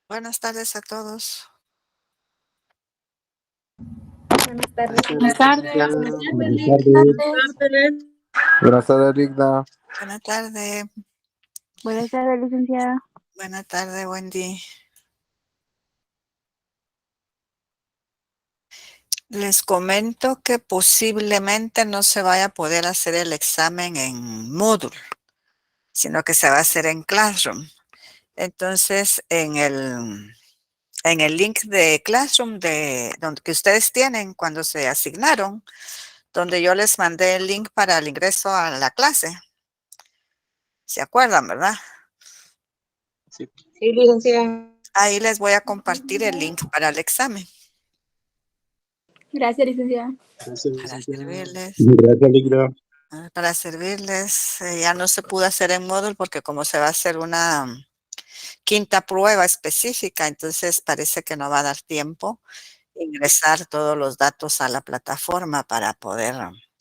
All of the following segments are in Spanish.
Buenas tardes a todos. Buenas tardes. Buenas tardes. Buenas tardes. Buenas tardes, Rigda. Buenas tardes. Buenas tardes, licenciada. Buenas tardes, Wendy. Les comento que posiblemente no se vaya a poder hacer el examen en Moodle, sino que se va a hacer en Classroom. Entonces, en el link de Classroom donde que ustedes tienen cuando se asignaron, donde yo les mandé el link para el ingreso a la clase. ¿Se acuerdan, verdad? Sí, licenciada. Ahí les voy a compartir el link para el examen. Gracias, licenciada. Gracias, Para licenciada. servirles. Gracias, Rigda. Para servirles. Ya no se pudo hacer en Moodle porque como se va a hacer una quinta prueba específica, entonces parece que no va a dar tiempo ingresar todos los datos a la plataforma para poder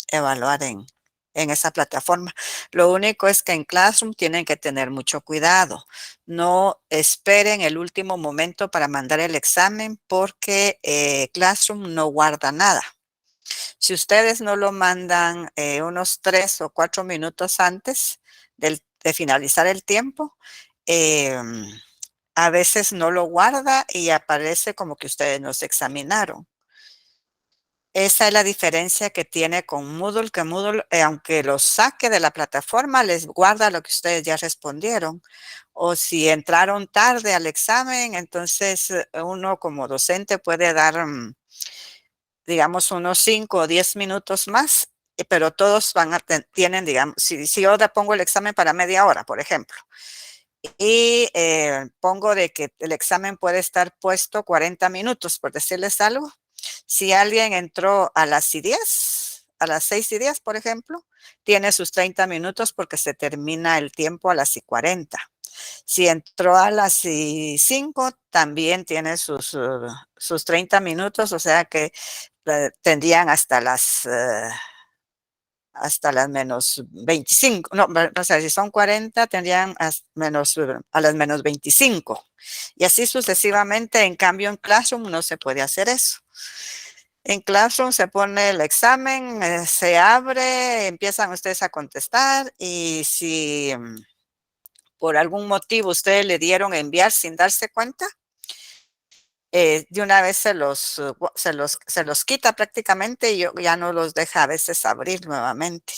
evaluar en esa plataforma. Lo único es que en Classroom tienen que tener mucho cuidado. No esperen el último momento para mandar el examen porque Classroom no guarda nada. Si ustedes no lo mandan unos 3 o 4 minutos antes de finalizar el tiempo, a veces no lo guarda y aparece como que ustedes no se examinaron. Esa es la diferencia que tiene con Moodle, que Moodle, aunque lo saque de la plataforma, les guarda lo que ustedes ya respondieron. O si entraron tarde al examen, entonces uno como docente puede dar digamos, unos 5 o 10 minutos más, pero todos tienen, digamos, si yo pongo el examen para media hora, por ejemplo, y pongo de que el examen puede estar puesto 40 minutos, por decirles algo. Si alguien entró a las 10, a las 6:10, por ejemplo, tiene sus 30 minutos porque se termina el tiempo a las 40. Si entró a las 5, también tiene sus 30 minutos, o sea que tendrían hasta las menos 25, no, o sea, si son 40, tendrían a las menos 25. Y así sucesivamente. En cambio, en Classroom no se puede hacer eso. En Classroom se pone el examen, se abre, empiezan ustedes a contestar y si por algún motivo ustedes le dieron enviar sin darse cuenta, de una vez se los quita prácticamente y ya no los deja a veces abrir nuevamente.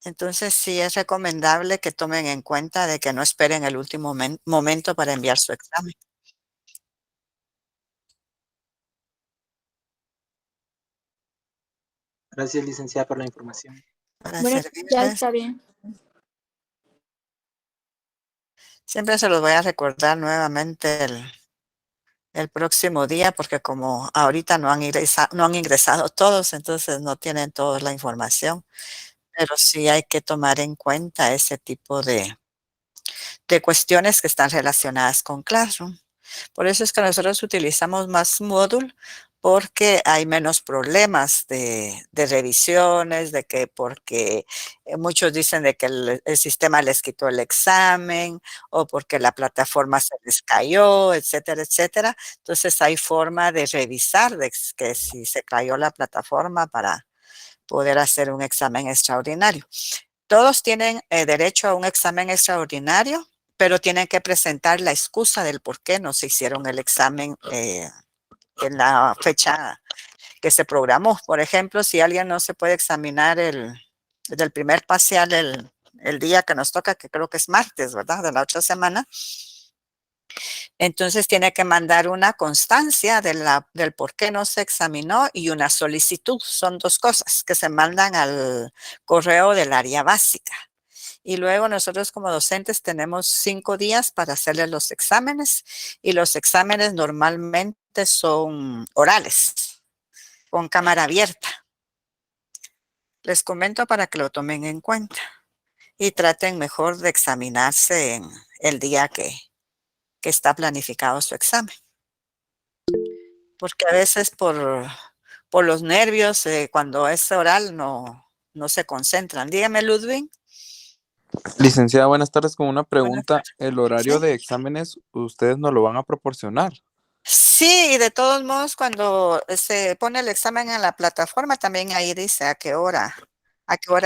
Entonces sí es recomendable que tomen en cuenta de que no esperen el último momento para enviar su examen. Gracias, licenciada, por la información. Para Bueno, ya servirles. está bien. Siempre se los voy a recordar nuevamente el próximo día, porque como ahorita no han ingresado todos, entonces no tienen toda la información. Pero sí hay que tomar en cuenta ese tipo de cuestiones que están relacionadas con Classroom. Por eso es que nosotros utilizamos más Moodle, porque hay menos problemas de revisiones, de que porque muchos dicen de que el sistema les quitó el examen o porque la plataforma se les cayó, etcétera, etcétera. Entonces hay forma de revisar de que si se cayó la plataforma para poder hacer un examen extraordinario. Todos tienen derecho a un examen extraordinario, pero tienen que presentar la excusa del por qué no se hicieron el examen en la fecha que se programó. Por ejemplo, si alguien no se puede examinar del primer parcial el día que nos toca, que creo que es martes, ¿verdad? De la otra semana. Entonces tiene que mandar una constancia del por qué no se examinó y una solicitud. Son dos cosas que se mandan al correo del área básica. Y luego nosotros como docentes tenemos 5 días para hacerle los exámenes y los exámenes normalmente son orales, con cámara abierta. Les comento para que lo tomen en cuenta y traten mejor de examinarse en el día que está planificado su examen. Porque a veces por los nervios, cuando es oral no se concentran. Dígame, Ludwig. Licenciada, buenas tardes. Con una Buenas pregunta, tardes. ¿el horario Sí. de exámenes ustedes nos lo van a proporcionar? Sí, y de todos modos, cuando se pone el examen en la plataforma, también ahí dice a qué hora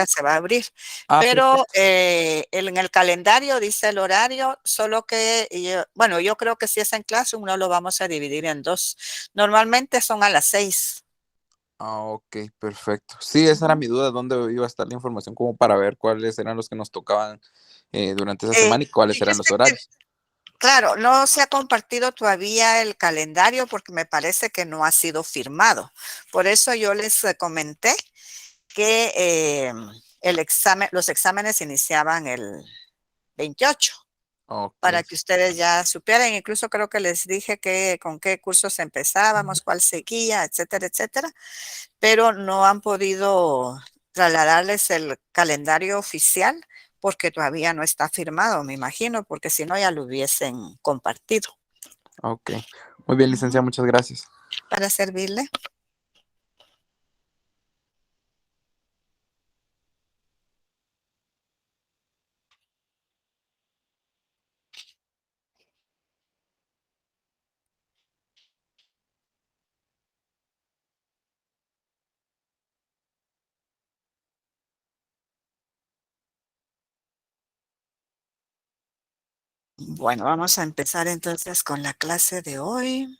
se va a abrir. Ah, Pero perfecto. en el calendario dice el horario, solo que, bueno, yo creo que si es en clase, uno lo vamos a dividir en dos. Normalmente son a las 6. Ah, ok, perfecto. Sí, esa era Ujú. mi duda, dónde iba a estar la información como para ver cuáles eran los que nos tocaban durante esa Eh, semana y cuáles eran los fíjese que, horarios. claro, no se ha compartido todavía el calendario porque me parece que no ha sido firmado. Por eso yo les comenté que los exámenes iniciaban el 28 Ok, para que ustedes ya supieran. Incluso creo que les dije que con qué cursos empezábamos, cuál seguía, etcétera, etcétera, pero no han podido trasladarles el calendario oficial porque todavía no está firmado, me imagino, porque si no ya lo hubiesen compartido. ok. Muy bien, Ujú. licenciada, muchas gracias. Para servirle. Bueno, vamos a empezar entonces con la clase de hoy.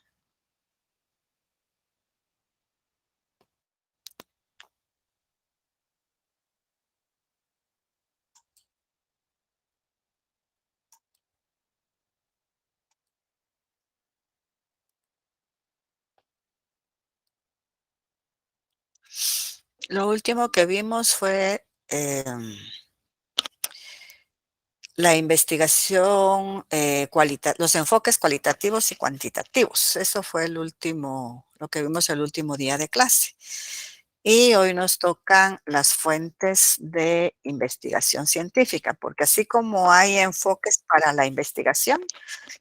Lo último que vimos fue la investigación, los enfoques cualitativos y cuantitativos. Eso fue lo que vimos el último día de clase. Y hoy nos tocan las fuentes de investigación científica, porque así como hay enfoques para la investigación,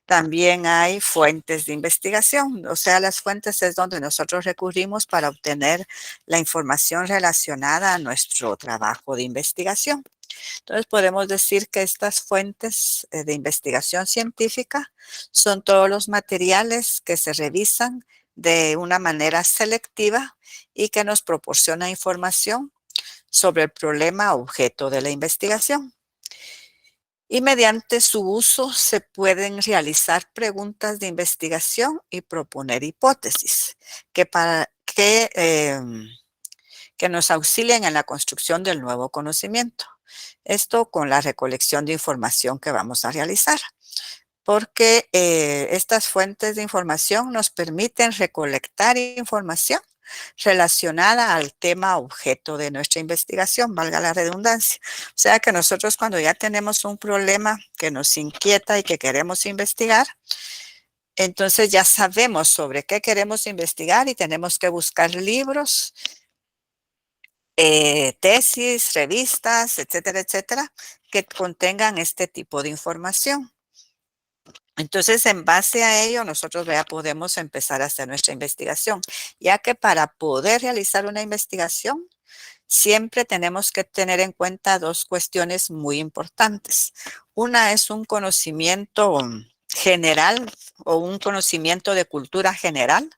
también hay fuentes de investigación. O sea, las fuentes es donde nosotros recurrimos para obtener la información relacionada a nuestro trabajo de investigación. Entonces podemos decir que estas fuentes de investigación científica son todos los materiales que se revisan de una manera selectiva y que nos proporciona información sobre el problema objeto de la investigación. Y mediante su uso se pueden realizar preguntas de investigación y proponer hipótesis que nos auxilien en la construcción del nuevo conocimiento. Esto con la recolección de información que vamos a realizar, porque estas fuentes de información nos permiten recolectar información relacionada al tema objeto de nuestra investigación, valga la redundancia. O sea que nosotros cuando ya tenemos un problema que nos inquieta y que queremos investigar, entonces ya sabemos sobre qué queremos investigar y tenemos que buscar libros, tesis, revistas, etcétera, etcétera, que contengan este tipo de información. Entonces, en base a ello, nosotros ya podemos empezar a hacer nuestra investigación, ya que para poder realizar una investigación, siempre tenemos que tener en cuenta dos cuestiones muy importantes. Una es un conocimiento general o un conocimiento de cultura general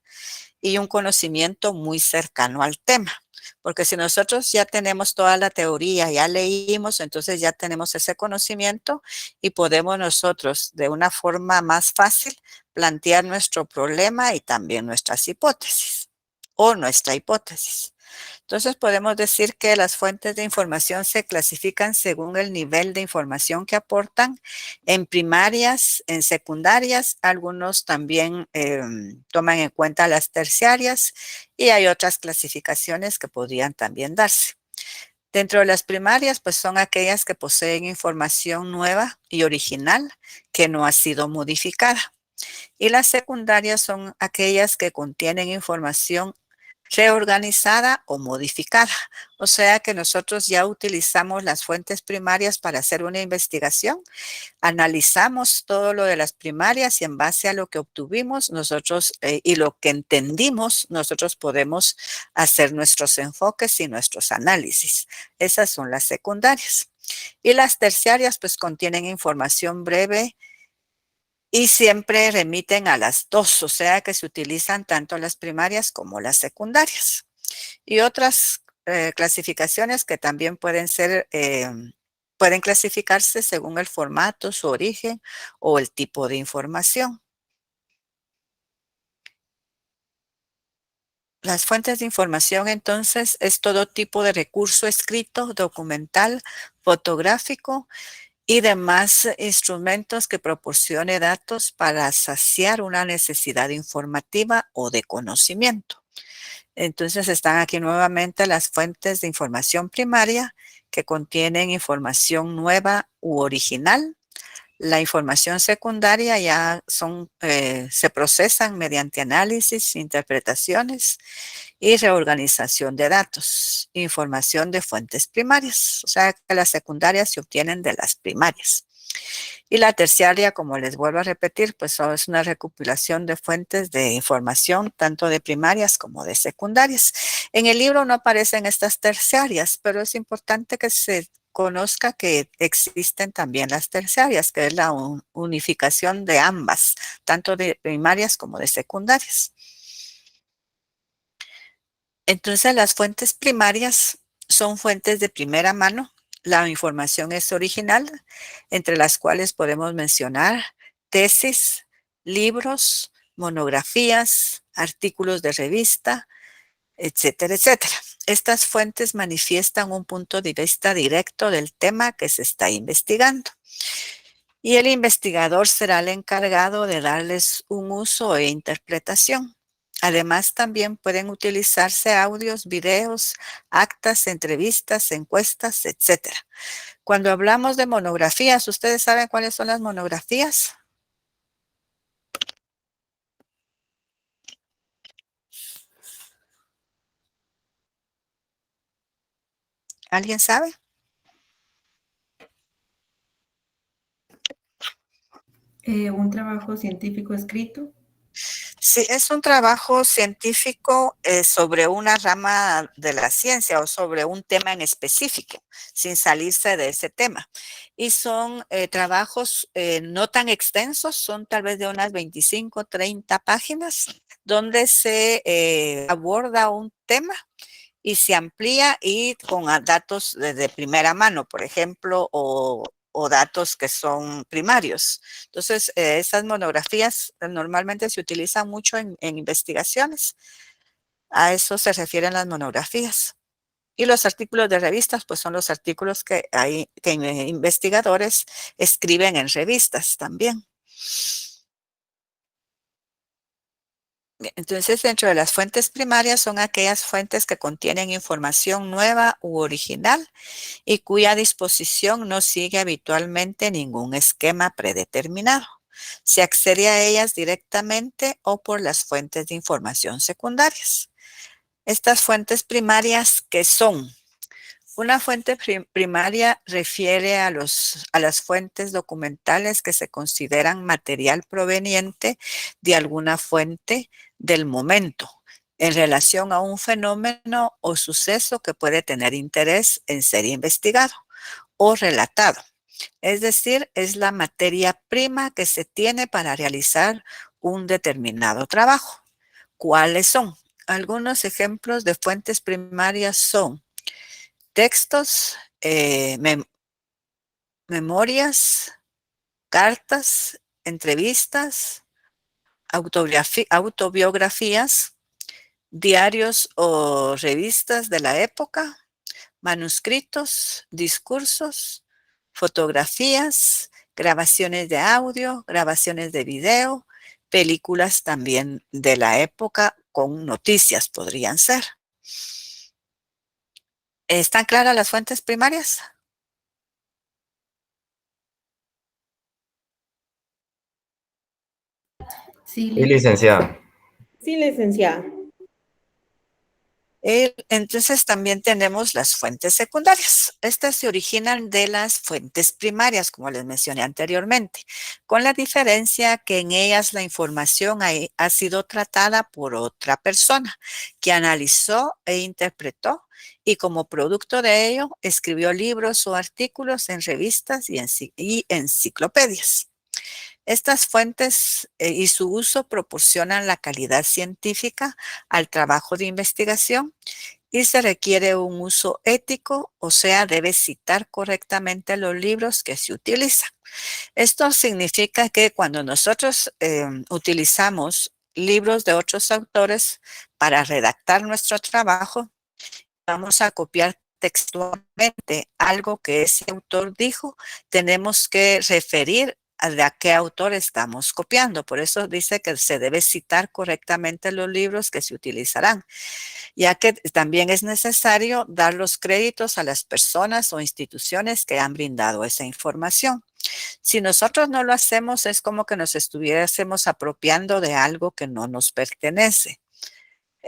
y un conocimiento muy cercano al tema. Porque si nosotros ya tenemos toda la teoría, ya leímos, entonces ya tenemos ese conocimiento y podemos nosotros de una forma más fácil plantear nuestro problema y también nuestras hipótesis o nuestra hipótesis. Entonces podemos decir que las fuentes de información se clasifican según el nivel de información que aportan en primarias, en secundarias, algunos también toman en cuenta las terciarias y hay otras clasificaciones que podrían también darse. Dentro de las primarias, pues son aquellas que poseen información nueva y original que no ha sido modificada. Y las secundarias son aquellas que contienen información reorganizada o modificada. O sea que nosotros ya utilizamos las fuentes primarias para hacer una investigación, analizamos todo lo de las primarias y en base a lo que obtuvimos nosotros y lo que entendimos, nosotros podemos hacer nuestros enfoques y nuestros análisis. Esas son las secundarias. Y las terciarias pues contienen información breve y siempre remiten a las dos, o sea que se utilizan tanto las primarias como las secundarias. Y otras clasificaciones que también pueden ser, pueden clasificarse según el formato, su origen o el tipo de información. Las fuentes de información, entonces, es todo tipo de recurso escrito, documental, fotográfico y demás instrumentos que proporcione datos para saciar una necesidad informativa o de conocimiento. Entonces están aquí nuevamente las fuentes de información primaria que contienen información nueva u original. La información secundaria ya se procesan mediante análisis, interpretaciones y reorganización de datos. Información de fuentes primarias, o sea que las secundarias se obtienen de las primarias. Y la terciaria, como les vuelvo a repetir, pues es una recopilación de fuentes de información, tanto de primarias como de secundarias. En el libro no aparecen estas terciarias, pero es importante que se conozca que existen también las terciarias, que es la unificación de ambas, tanto de primarias como de secundarias. Entonces, las fuentes primarias son fuentes de primera mano. La información es original, entre las cuales podemos mencionar tesis, libros, monografías, artículos de revista, etcétera, etcétera. Estas fuentes manifiestan un punto de vista directo del tema que se está investigando. Y el investigador será el encargado de darles un uso e interpretación. Además, también pueden utilizarse audios, videos, actas, entrevistas, encuestas, etcétera. Cuando hablamos de monografías, ¿ustedes saben cuáles son las monografías? ¿Alguien sabe? Un trabajo científico escrito. Sí, es un trabajo científico sobre una rama de la ciencia o sobre un tema en específico, sin salirse de ese tema. Y son trabajos no tan extensos, son tal vez de unas 25, 30 páginas, donde se aborda un tema y se amplía y con datos de primera mano, por ejemplo, o datos que son primarios. Entonces, esas monografías normalmente se utilizan mucho en investigaciones. A eso se refieren las monografías. Y los artículos de revistas, pues son los artículos que hay que investigadores escriben en revistas también. Entonces, dentro de las fuentes primarias son aquellas fuentes que contienen información nueva u original y cuya disposición no sigue habitualmente ningún esquema predeterminado. Se accede a ellas directamente o por las fuentes de información secundarias. Estas fuentes primarias, ¿qué son? Una fuente primaria refiere a las fuentes documentales que se consideran material proveniente de alguna fuente del momento en relación a un fenómeno o suceso que puede tener interés en ser investigado o relatado. Es decir, es la materia prima que se tiene para realizar un determinado trabajo. ¿Cuáles son? Algunos ejemplos de fuentes primarias son textos, memorias, cartas, entrevistas, autobiografías, diarios o revistas de la época, manuscritos, discursos, fotografías, grabaciones de audio, grabaciones de video, películas también de la época con noticias podrían ser. ¿Están claras las fuentes primarias? Sí, Sí, licenciada. Sí, licenciada. Entonces también tenemos las fuentes secundarias. Estas se originan de las fuentes primarias, como les mencioné anteriormente, con la diferencia que en ellas la información ha sido tratada por otra persona que analizó e interpretó y como producto de ello escribió libros o artículos en revistas y enciclopedias. Estas fuentes y su uso proporcionan la calidad científica al trabajo de investigación y se requiere un uso ético, o sea, debe citar correctamente los libros que se utilizan. Esto significa que cuando nosotros utilizamos libros de otros autores para redactar nuestro trabajo, vamos a copiar textualmente algo que ese autor dijo, tenemos que referir a qué autor estamos copiando. Por eso dice que se debe citar correctamente los libros que se utilizarán, ya que también es necesario dar los créditos a las personas o instituciones que han brindado esa información. Si nosotros no lo hacemos, es como que nos estuviésemos apropiando de algo que no nos pertenece.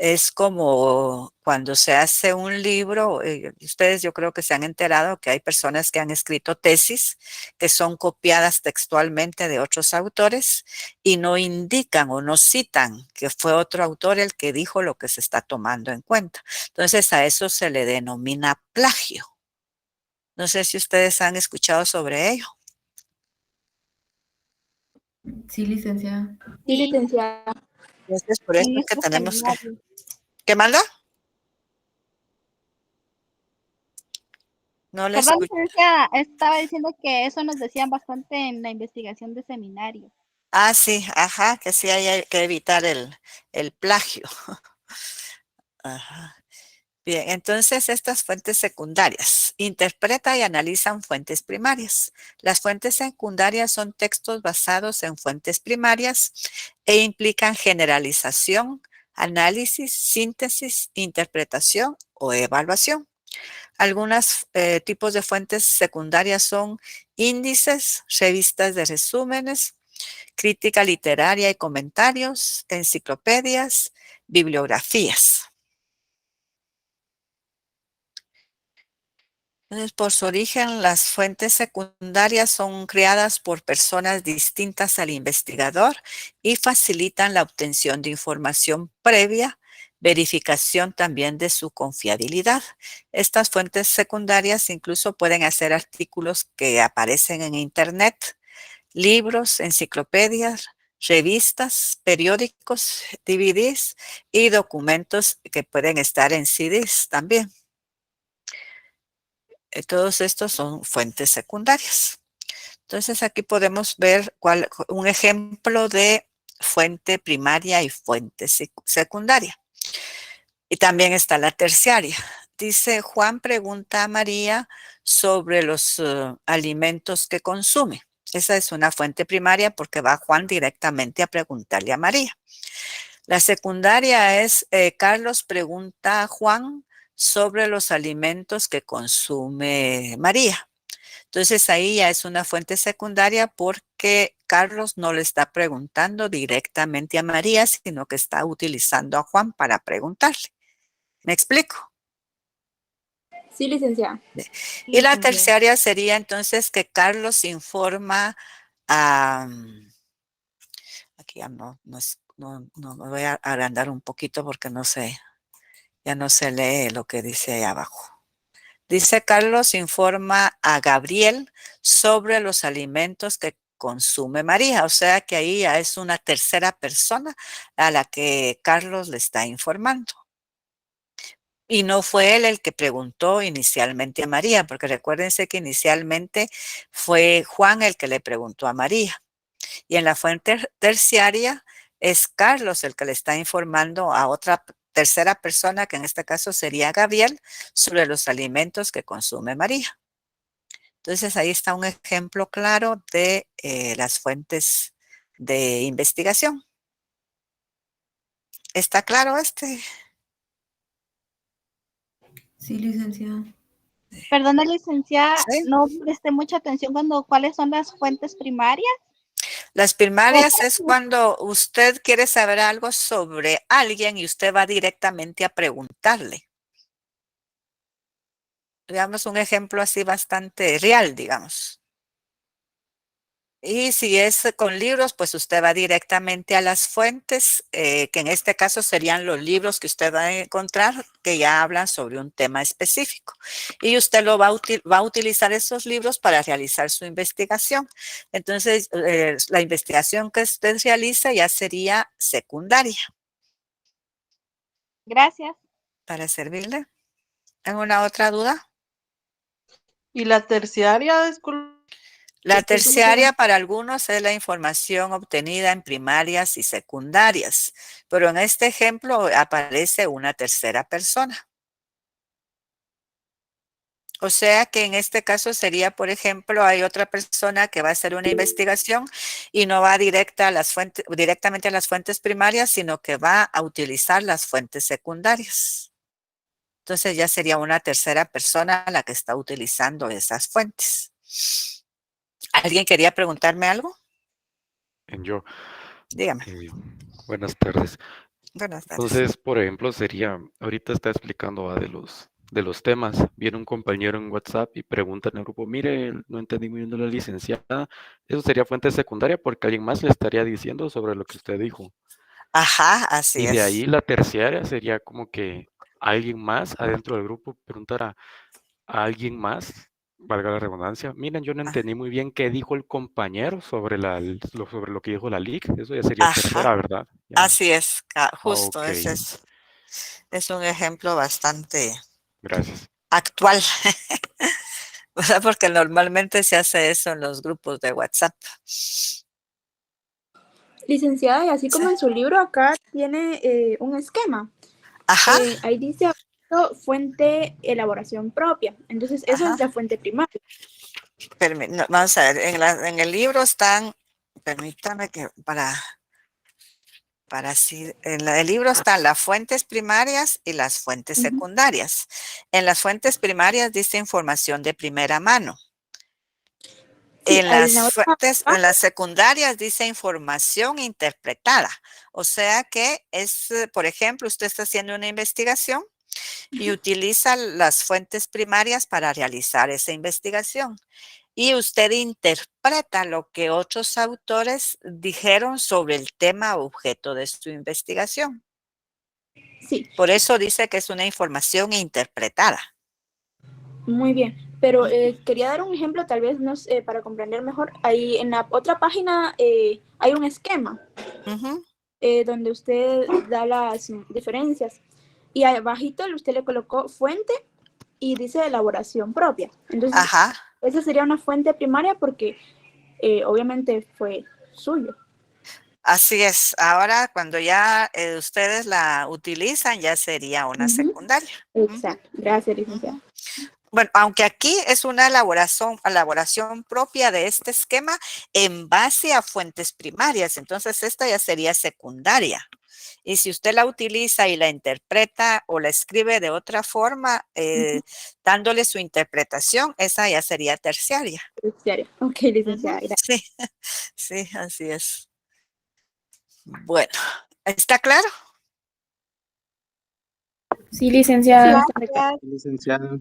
Es como cuando se hace un libro, ustedes yo creo que se han enterado que hay personas que han escrito tesis que son copiadas textualmente de otros autores y no indican o no citan que fue otro autor el que dijo lo que se está tomando en cuenta. Entonces a eso se le denomina plagio. No sé si ustedes han escuchado sobre ello. Sí, licenciada. Sí, licenciada. Entonces por eso En es que estos tenemos que... seminarios. ¿Qué manda? No le Perdón, escucho. licenciada, estaba diciendo que eso nos decían bastante en la investigación de seminario. Ah, sí, ajá, que sí hay que evitar el plagio. Ajá. Bien, entonces estas fuentes secundarias. Interpreta y analizan fuentes primarias. Las fuentes secundarias son textos basados en fuentes primarias e implican generalización, análisis, síntesis, interpretación o evaluación. Algunos tipos de fuentes secundarias son índices, revistas de resúmenes, crítica literaria y comentarios, enciclopedias, bibliografías. Entonces, por su origen, las fuentes secundarias son creadas por personas distintas al investigador y facilitan la obtención de información previa, verificación también de su confiabilidad. Estas fuentes secundarias incluso pueden hacer artículos que aparecen en Internet, libros, enciclopedias, revistas, periódicos, DVDs y documentos que pueden estar en CDs también. Todos estos son fuentes secundarias. Entonces aquí podemos ver un ejemplo de fuente primaria y fuente secundaria. Y también está la terciaria. Dice, Juan pregunta a María sobre los alimentos que consume. Esa es una fuente primaria porque va Juan directamente a preguntarle a María. La secundaria es, Carlos pregunta a Juan sobre los alimentos que consume María. Entonces ahí ya es una fuente secundaria porque Carlos no le está preguntando directamente a María, sino que está utilizando a Juan para preguntarle. ¿Me explico? Sí, licenciada. Y la terciaria sería entonces que Carlos informa a... Aquí ya no me voy a agrandar un poquito porque no sé, ya no se lee lo que dice ahí abajo. Dice Carlos informa a Gabriel sobre los alimentos que consume María. O sea que ahí ya es una tercera persona a la que Carlos le está informando. Y no fue él el que preguntó inicialmente a María, porque recuérdense que inicialmente fue Juan el que le preguntó a María. Y en la fuente terciaria es Carlos el que le está informando a otra tercera persona, que en este caso sería Gabriel, sobre los alimentos que consume María. Entonces ahí está un ejemplo claro de las fuentes de investigación. ¿Está claro este? Sí, licenciada. Perdona, licenciada, ¿Sí? no presté mucha atención cuáles son las fuentes primarias. Las primarias es cuando usted quiere saber algo sobre alguien y usted va directamente a preguntarle. digamos, un ejemplo así bastante real, digamos. Y si es con libros, pues usted va directamente a las fuentes, que en este caso serían los libros que usted va a encontrar que ya hablan sobre un tema específico. Y usted va a utilizar esos libros para realizar su investigación. Entonces, la investigación que usted realiza ya sería secundaria. Gracias. Para servirle. ¿Alguna otra duda? ¿Y la terciaria? La terciaria para algunos es la información obtenida en primarias y secundarias, pero en este ejemplo aparece una tercera persona. O sea que en este caso sería, por ejemplo, hay otra persona que va a hacer una investigación y no va directamente a las fuentes primarias, sino que va a utilizar las fuentes secundarias. Entonces ya sería una tercera persona la que está utilizando esas fuentes. ¿Alguien quería preguntarme algo? Yo. Dígame. Buenas tardes. Buenas tardes. Entonces, por ejemplo, sería, ahorita está explicando de los temas. Viene un compañero en WhatsApp y pregunta en el grupo, mire, no entendí muy bien de la licenciada. Eso sería fuente secundaria porque alguien más le estaría diciendo sobre lo que usted dijo. Ajá, así Y es. de ahí la terciaria sería como que alguien más adentro del grupo preguntara a alguien más, valga la redundancia, miren, yo no entendí muy bien qué dijo el compañero sobre sobre lo que dijo la LIC. Eso ya sería tercera, Ajá, ¿verdad? Ya. así es, justo, Ok, ese es un ejemplo bastante gracias. actual, ¿verdad? Porque normalmente se hace eso en los grupos de WhatsApp. Licenciada, y así como Sí. en su libro acá tiene un esquema. Ajá, Ahí dice fuente elaboración propia. Entonces, eso ajá. es la fuente primaria. No, vamos a ver, en el libro están, permítame que así, en el libro están las fuentes primarias y las fuentes secundarias. En las fuentes primarias dice información de primera mano. Sí, En las secundarias dice información interpretada. O sea que es, por ejemplo, usted está haciendo una investigación y utiliza las fuentes primarias para realizar esa investigación. Y usted interpreta lo que otros autores dijeron sobre el tema objeto de su investigación. Sí. Por eso dice que es una información interpretada. Muy bien, pero quería dar un ejemplo tal vez para comprender mejor. Ahí en la otra página hay un esquema donde usted da las diferencias y abajito usted le colocó fuente y dice elaboración propia. Entonces, esa sería una fuente primaria porque obviamente fue suyo. Así es. Ahora, cuando ya ustedes la utilizan, ya sería una secundaria. Exacto. Gracias, licenciada. Bueno, aunque aquí es una elaboración propia de este esquema en base a fuentes primarias, entonces esta ya sería secundaria. Y si usted la utiliza y la interpreta o la escribe de otra forma, dándole su interpretación, esa ya sería terciaria. Terciaria. Ok, licenciada. Sí, sí, así es. Bueno, ¿está claro? Sí, licenciada. Gracias. Licenciado.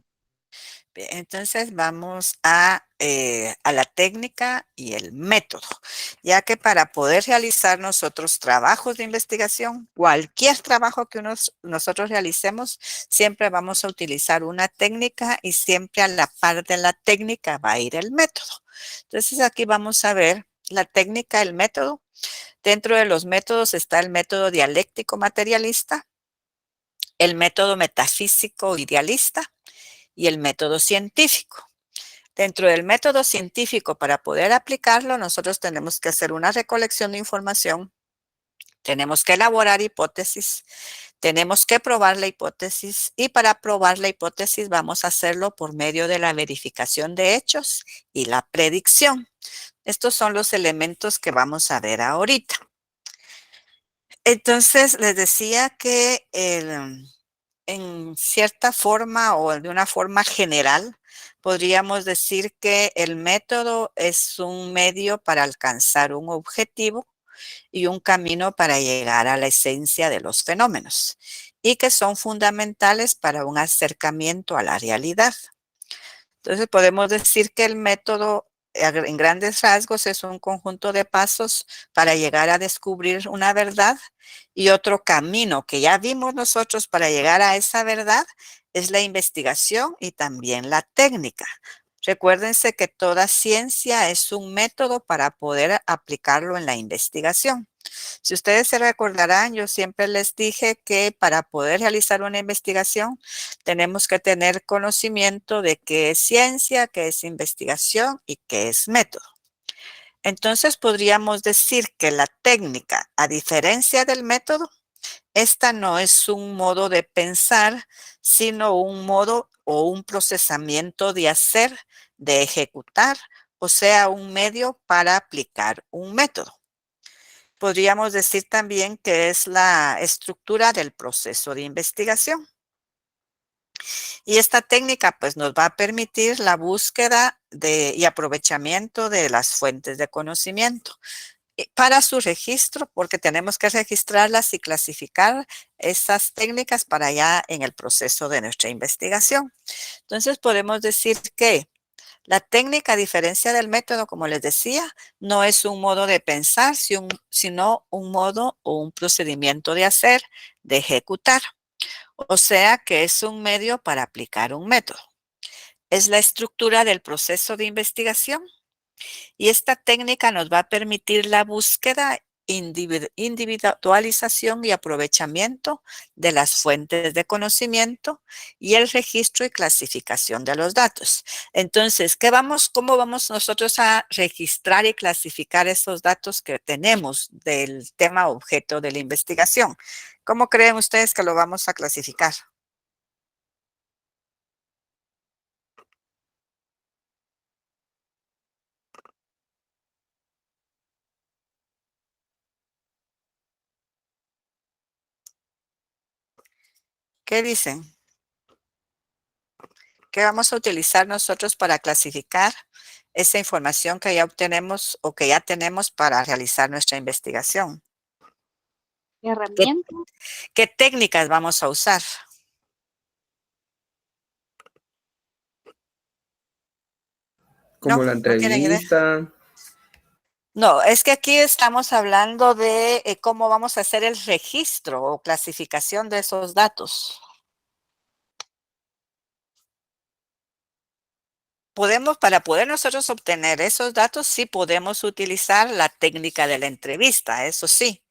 Bien, entonces vamos a la técnica y el método, ya que para poder realizar nosotros trabajos de investigación, cualquier trabajo que nosotros realicemos, siempre vamos a utilizar una técnica y siempre a la par de la técnica va a ir el método. Entonces aquí vamos a ver la técnica, el método. Dentro de los métodos está el método dialéctico materialista, el método metafísico idealista y el método científico. Dentro del método científico, para poder aplicarlo, nosotros tenemos que hacer una recolección de información, tenemos que elaborar hipótesis, tenemos que probar la hipótesis y para probar la hipótesis vamos a hacerlo por medio de la verificación de hechos y la predicción. Estos son los elementos que vamos a ver ahorita. Entonces, les decía que en cierta forma o de una forma general, podríamos decir que el método es un medio para alcanzar un objetivo y un camino para llegar a la esencia de los fenómenos y que son fundamentales para un acercamiento a la realidad. Entonces podemos decir que el método en grandes rasgos es un conjunto de pasos para llegar a descubrir una verdad, y otro camino que ya vimos nosotros para llegar a esa verdad es la investigación y también la técnica. Recuérdense que toda ciencia es un método para poder aplicarlo en la investigación. Si ustedes se recordarán, yo siempre les dije que para poder realizar una investigación tenemos que tener conocimiento de qué es ciencia, qué es investigación y qué es método. Entonces podríamos decir que la técnica, a diferencia del método, esta no es un modo de pensar, sino un modo o un procesamiento de hacer, de ejecutar, o sea, un medio para aplicar un método. Podríamos decir también que es la estructura del proceso de investigación. Y esta técnica pues nos va a permitir la búsqueda y aprovechamiento de las fuentes de conocimiento para su registro, porque tenemos que registrarlas y clasificar esas técnicas para ya en el proceso de nuestra investigación. Entonces podemos decir que la técnica, a diferencia del método, como les decía, no es un modo de pensar, sino un modo o un procedimiento de hacer, de ejecutar. O sea que es un medio para aplicar un método. Es la estructura del proceso de investigación, y esta técnica nos va a permitir la búsqueda, individualización y aprovechamiento de las fuentes de conocimiento y el registro y clasificación de los datos. Entonces, ¿cómo vamos nosotros a registrar y clasificar esos datos que tenemos del tema objeto de la investigación? ¿Cómo creen ustedes que lo vamos a clasificar? ¿Qué dicen? ¿Qué vamos a utilizar nosotros para clasificar esa información que ya obtenemos o que ya tenemos para realizar nuestra investigación? Herramientas. ¿Qué técnicas vamos a usar? Como ¿No? la ¿No tienen idea? entrevista. No, es que aquí estamos hablando de cómo vamos a hacer el registro o clasificación de esos datos. Para poder nosotros obtener esos datos, sí podemos utilizar la técnica de la entrevista, eso sí,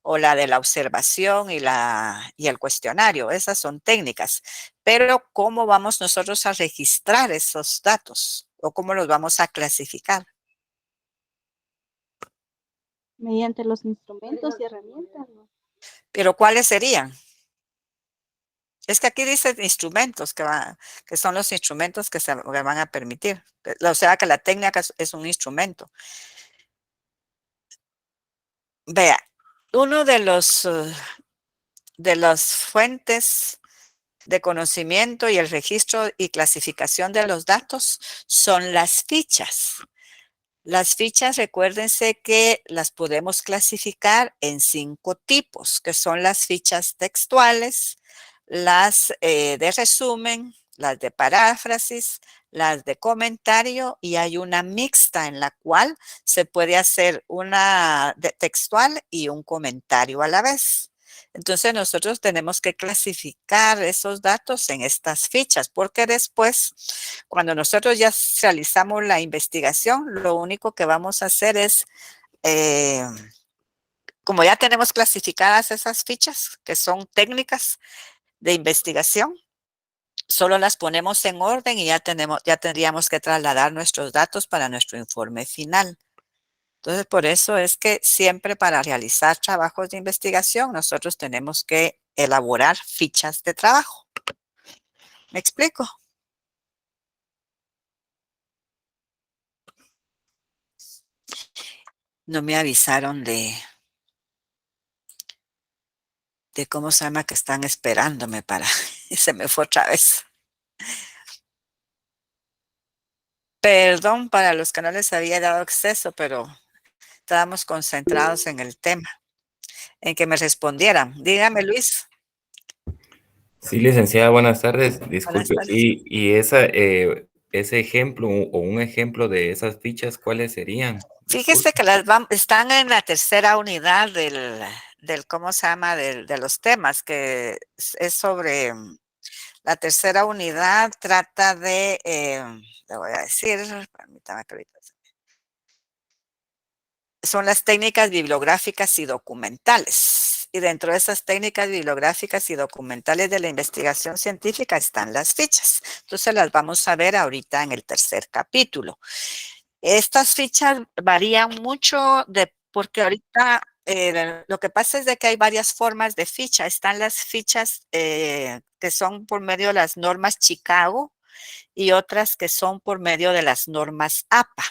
o la de la observación y el cuestionario, esas son técnicas. Pero ¿cómo vamos nosotros a registrar esos datos? ¿O cómo los vamos a clasificar? Mediante los instrumentos y herramientas, ¿no? ¿Pero cuáles serían? Es que aquí dice instrumentos, que son los instrumentos que se van a permitir. O sea que la técnica es un instrumento. Vea, uno de las fuentes de conocimiento y el registro y clasificación de los datos son las fichas. Las fichas, recuérdense que las podemos clasificar en 5 tipos, que son las fichas textuales, las de resumen, las de paráfrasis, las de comentario, y hay una mixta en la cual se puede hacer una textual y un comentario a la vez. Entonces nosotros tenemos que clasificar esos datos en estas fichas, porque después, cuando nosotros ya realizamos la investigación, lo único que vamos a hacer es, como ya tenemos clasificadas esas fichas, que son técnicas de investigación, solo las ponemos en orden y ya tendríamos que trasladar nuestros datos para nuestro informe final. Entonces, por eso es que siempre para realizar trabajos de investigación, nosotros tenemos que elaborar fichas de trabajo. ¿Me explico? No me avisaron de cómo se llama, que están esperándome y se me fue otra vez. Perdón para los que no les había dado acceso, pero estábamos concentrados en el tema, en que me respondieran. Dígame, Luis. Sí, licenciada, buenas tardes. Buenas Disculpe. tardes. Y esa, ese ejemplo o un ejemplo de esas fichas, ¿cuáles serían? Fíjese que están en la tercera unidad del ¿cómo se llama? De los temas, que es sobre la tercera unidad, trata de, le voy a decir, permítame que ahorita son las técnicas bibliográficas y documentales. Y dentro de esas técnicas bibliográficas y documentales de la investigación científica están las fichas. Entonces las vamos a ver ahorita en el tercer capítulo. Estas fichas varían mucho porque ahorita lo que pasa es de que hay varias formas de ficha. Están las fichas que son por medio de las normas Chicago y otras que son por medio de las normas APA.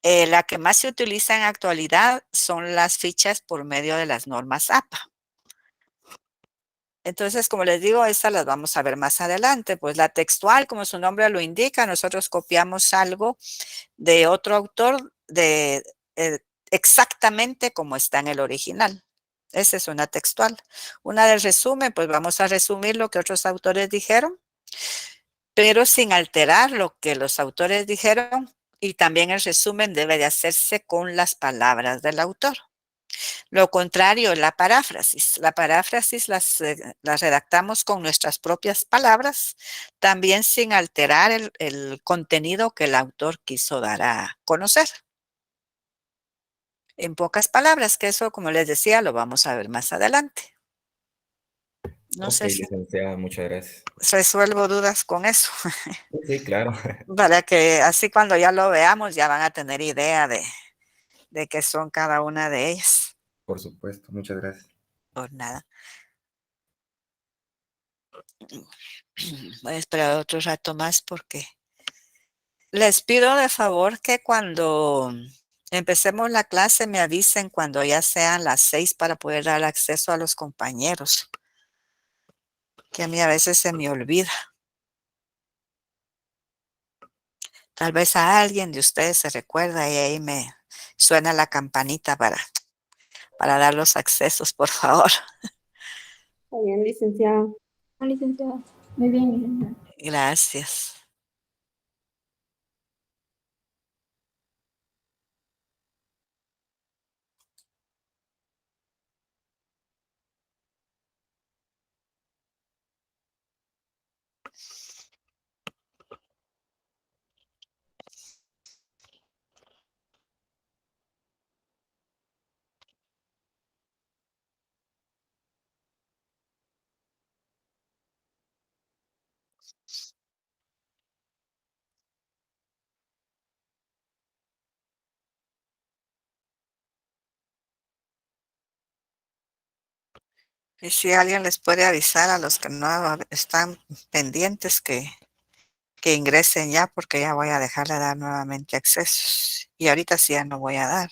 La que más se utiliza en actualidad son las fichas por medio de las normas APA. Entonces, como les digo, estas las vamos a ver más adelante. Pues la textual, como su nombre lo indica, nosotros copiamos algo de otro autor exactamente como está en el original. Esa es una textual. Una del resumen, pues vamos a resumir lo que otros autores dijeron, pero sin alterar lo que los autores dijeron, y también el resumen debe de hacerse con las palabras del autor. Lo contrario, la paráfrasis. La paráfrasis las redactamos con nuestras propias palabras, también sin alterar el contenido que el autor quiso dar a conocer. En pocas palabras, que eso, como les decía, lo vamos a ver más adelante. No sé si licenciada, muchas gracias. resuelvo dudas con eso. Sí, claro. Para que así cuando ya lo veamos ya van a tener idea de qué son cada una de ellas. Por supuesto, muchas gracias. Por nada. Voy a esperar otro rato más porque les pido de favor que cuando empecemos la clase me avisen cuando ya sean las 6 para poder dar acceso a los compañeros, que a mí a veces se me olvida. Tal vez a alguien de ustedes se recuerda y ahí me suena la campanita para dar los accesos, por favor. Muy bien, licenciada. Licenciada. Muy bien, licenciada. Gracias. Y si alguien les puede avisar a los que no están pendientes que ingresen ya, porque ya voy a dejar de dar nuevamente accesos. Y ahorita sí ya no voy a dar.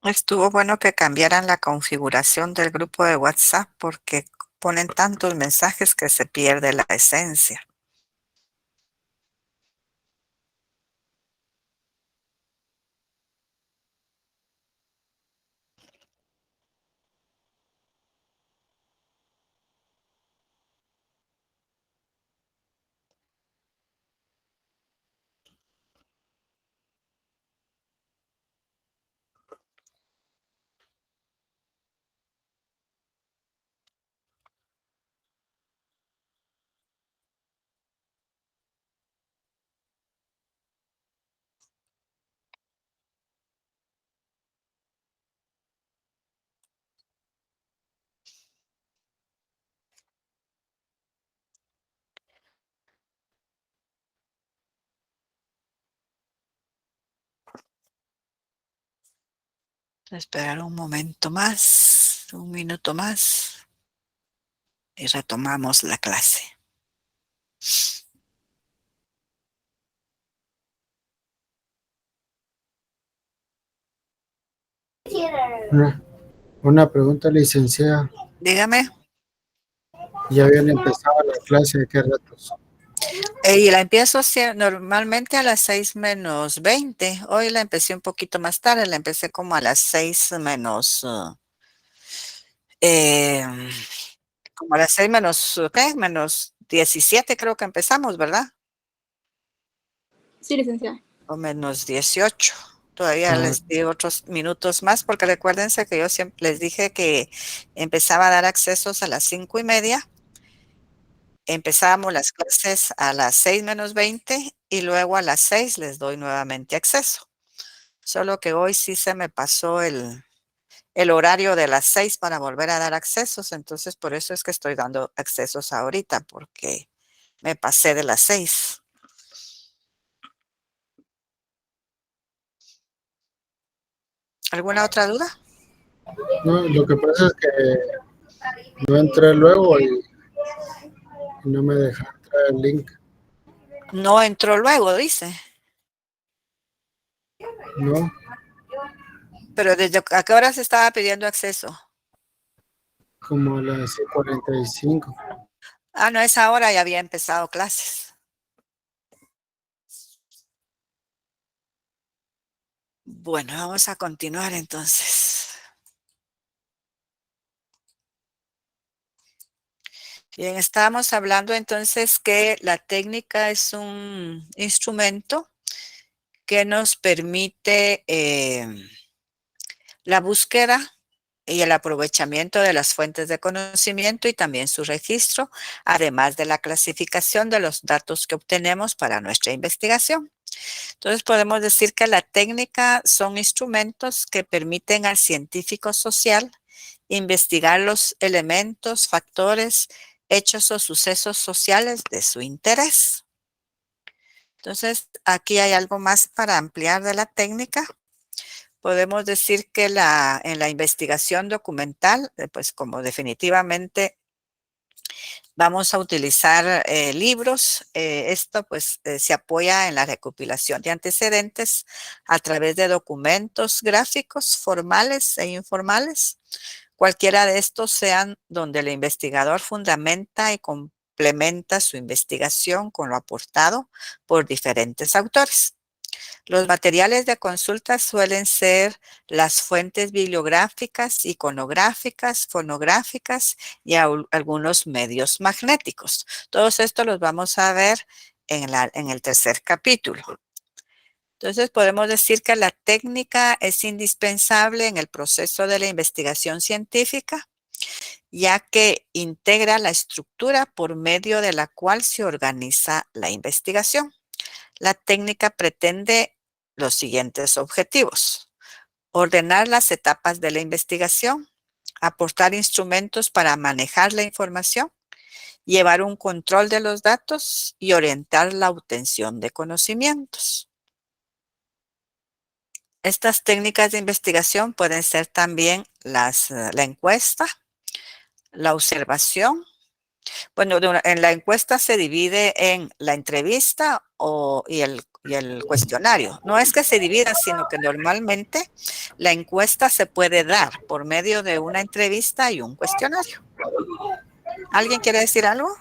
Estuvo bueno que cambiaran la configuración del grupo de WhatsApp porque ponen tantos mensajes que se pierde la esencia. Esperar un momento más, un minuto más y retomamos la clase. Una pregunta, licenciada. Dígame. ¿Ya habían empezado la clase de qué ratos? Y la empiezo normalmente a las 6 menos 20. Hoy la empecé un poquito más tarde, la empecé como a las 6 menos, como a las 6 menos, ¿qué? Menos 17 creo que empezamos, ¿verdad? Sí, licenciada. O menos 18. Todavía les di otros minutos más porque recuérdense que yo siempre les dije que empezaba a dar accesos a las 5:30. Empezábamos las clases a las 6 menos 20 y luego a las 6 les doy nuevamente acceso. Solo que hoy sí se me pasó el horario de las 6 para volver a dar accesos, entonces por eso es que estoy dando accesos ahorita, porque me pasé de las 6. ¿Alguna otra duda? No, lo que pasa es que no entré luego y no me deja entrar el link. No entró luego, dice. No, Pero ¿desde a qué hora se estaba pidiendo acceso? como a las 45. Ah, no, esa hora ya había empezado clases. Bueno, vamos a continuar entonces. Bien, estábamos hablando entonces que la técnica es un instrumento que nos permite la búsqueda y el aprovechamiento de las fuentes de conocimiento y también su registro, además de la clasificación de los datos que obtenemos para nuestra investigación. Entonces podemos decir que la técnica son instrumentos que permiten al científico social investigar los elementos, factores, hechos o sucesos sociales de su interés. Entonces, aquí hay algo más para ampliar de la técnica. Podemos decir que en la investigación documental, pues como definitivamente vamos a utilizar libros, esto pues se apoya en la recopilación de antecedentes a través de documentos gráficos formales e informales. Cualquiera de estos sean donde el investigador fundamenta y complementa su investigación con lo aportado por diferentes autores. Los materiales de consulta suelen ser las fuentes bibliográficas, iconográficas, fonográficas y algunos medios magnéticos. Todos estos los vamos a ver en el tercer capítulo. Entonces podemos decir que la técnica es indispensable en el proceso de la investigación científica, ya que integra la estructura por medio de la cual se organiza la investigación. La técnica pretende los siguientes objetivos: ordenar las etapas de la investigación, aportar instrumentos para manejar la información, llevar un control de los datos y orientar la obtención de conocimientos. Estas técnicas de investigación pueden ser también la encuesta, la observación. Bueno, en la encuesta se divide en la entrevista y el cuestionario. No es que se dividan, sino que normalmente la encuesta se puede dar por medio de una entrevista y un cuestionario. ¿Alguien quiere decir algo?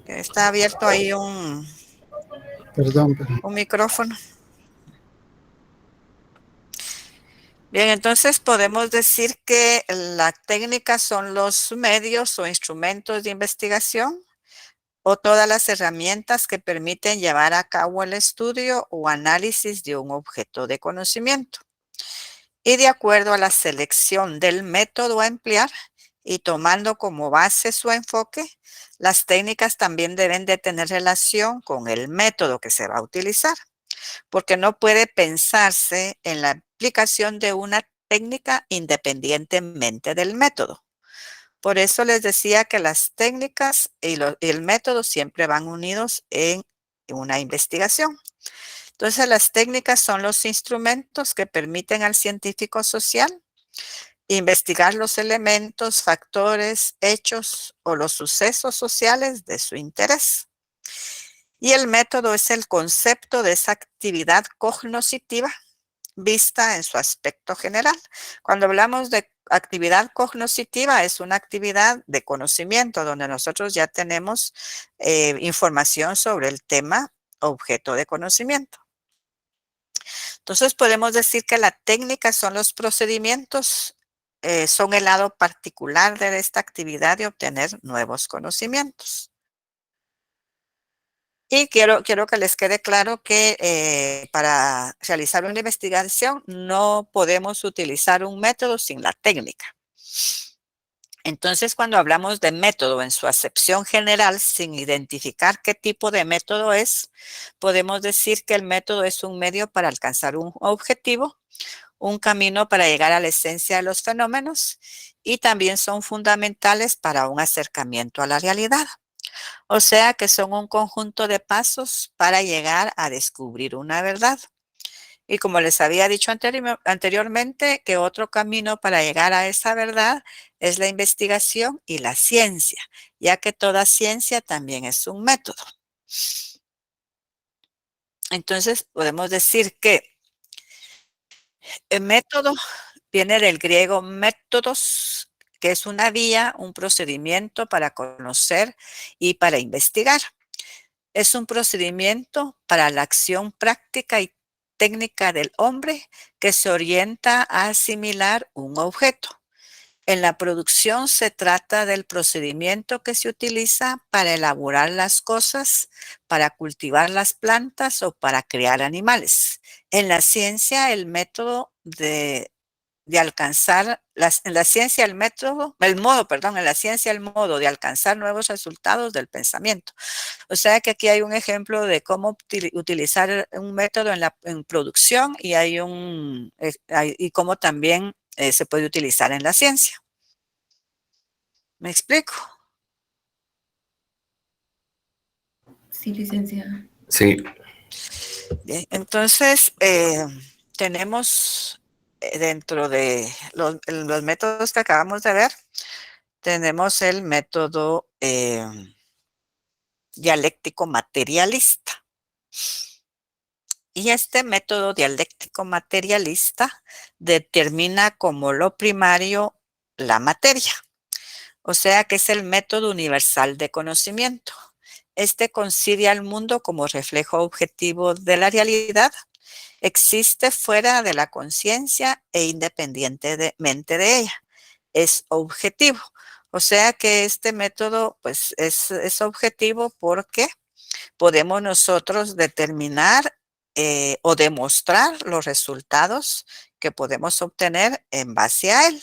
Está abierto ahí un micrófono. Bien, entonces podemos decir que la técnica son los medios o instrumentos de investigación o todas las herramientas que permiten llevar a cabo el estudio o análisis de un objeto de conocimiento. Y de acuerdo a la selección del método a emplear y tomando como base su enfoque, las técnicas también deben de tener relación con el método que se va a utilizar, porque no puede pensarse en la aplicación de una técnica independientemente del método. Por eso les decía que las técnicas y el método siempre van unidos en una investigación. Entonces, las técnicas son los instrumentos que permiten al científico social investigar los elementos, factores, hechos o los sucesos sociales de su interés. Y el método es el concepto de esa actividad cognoscitiva vista en su aspecto general. Cuando hablamos de actividad cognoscitiva, es una actividad de conocimiento donde nosotros ya tenemos información sobre el tema objeto de conocimiento. Entonces podemos decir que la técnica son los procedimientos, son el lado particular de esta actividad de obtener nuevos conocimientos. Y quiero que les quede claro que para realizar una investigación no podemos utilizar un método sin la técnica. Entonces, cuando hablamos de método en su acepción general, sin identificar qué tipo de método es, podemos decir que el método es un medio para alcanzar un objetivo, un camino para llegar a la esencia de los fenómenos y también son fundamentales para un acercamiento a la realidad. O sea que son un conjunto de pasos para llegar a descubrir una verdad. Y como les había dicho anteriormente, que otro camino para llegar a esa verdad es la investigación y la ciencia, ya que toda ciencia también es un método. Entonces, podemos decir que el método viene del griego métodos, que es una vía, un procedimiento para conocer y para investigar. Es un procedimiento para la acción práctica y técnica del hombre que se orienta a asimilar un objeto. En la producción se trata del procedimiento que se utiliza para elaborar las cosas, para cultivar las plantas o para crear animales. En la ciencia, el método de alcanzar, en la ciencia el modo de alcanzar nuevos resultados del pensamiento. O sea que aquí hay un ejemplo de cómo utilizar un método en producción y y cómo también se puede utilizar en la ciencia. ¿Me explico? Sí, licenciada. Sí. Bien, entonces tenemos dentro de los métodos que acabamos de ver, tenemos el método dialéctico materialista. Y este método dialéctico materialista determina como lo primario la materia. O sea que es el método universal de conocimiento. Este concibe al mundo como reflejo objetivo de la realidad. Existe fuera de la conciencia e independientemente de ella. Es objetivo. O sea que este método pues, es objetivo porque podemos nosotros determinar o demostrar los resultados que podemos obtener en base a él.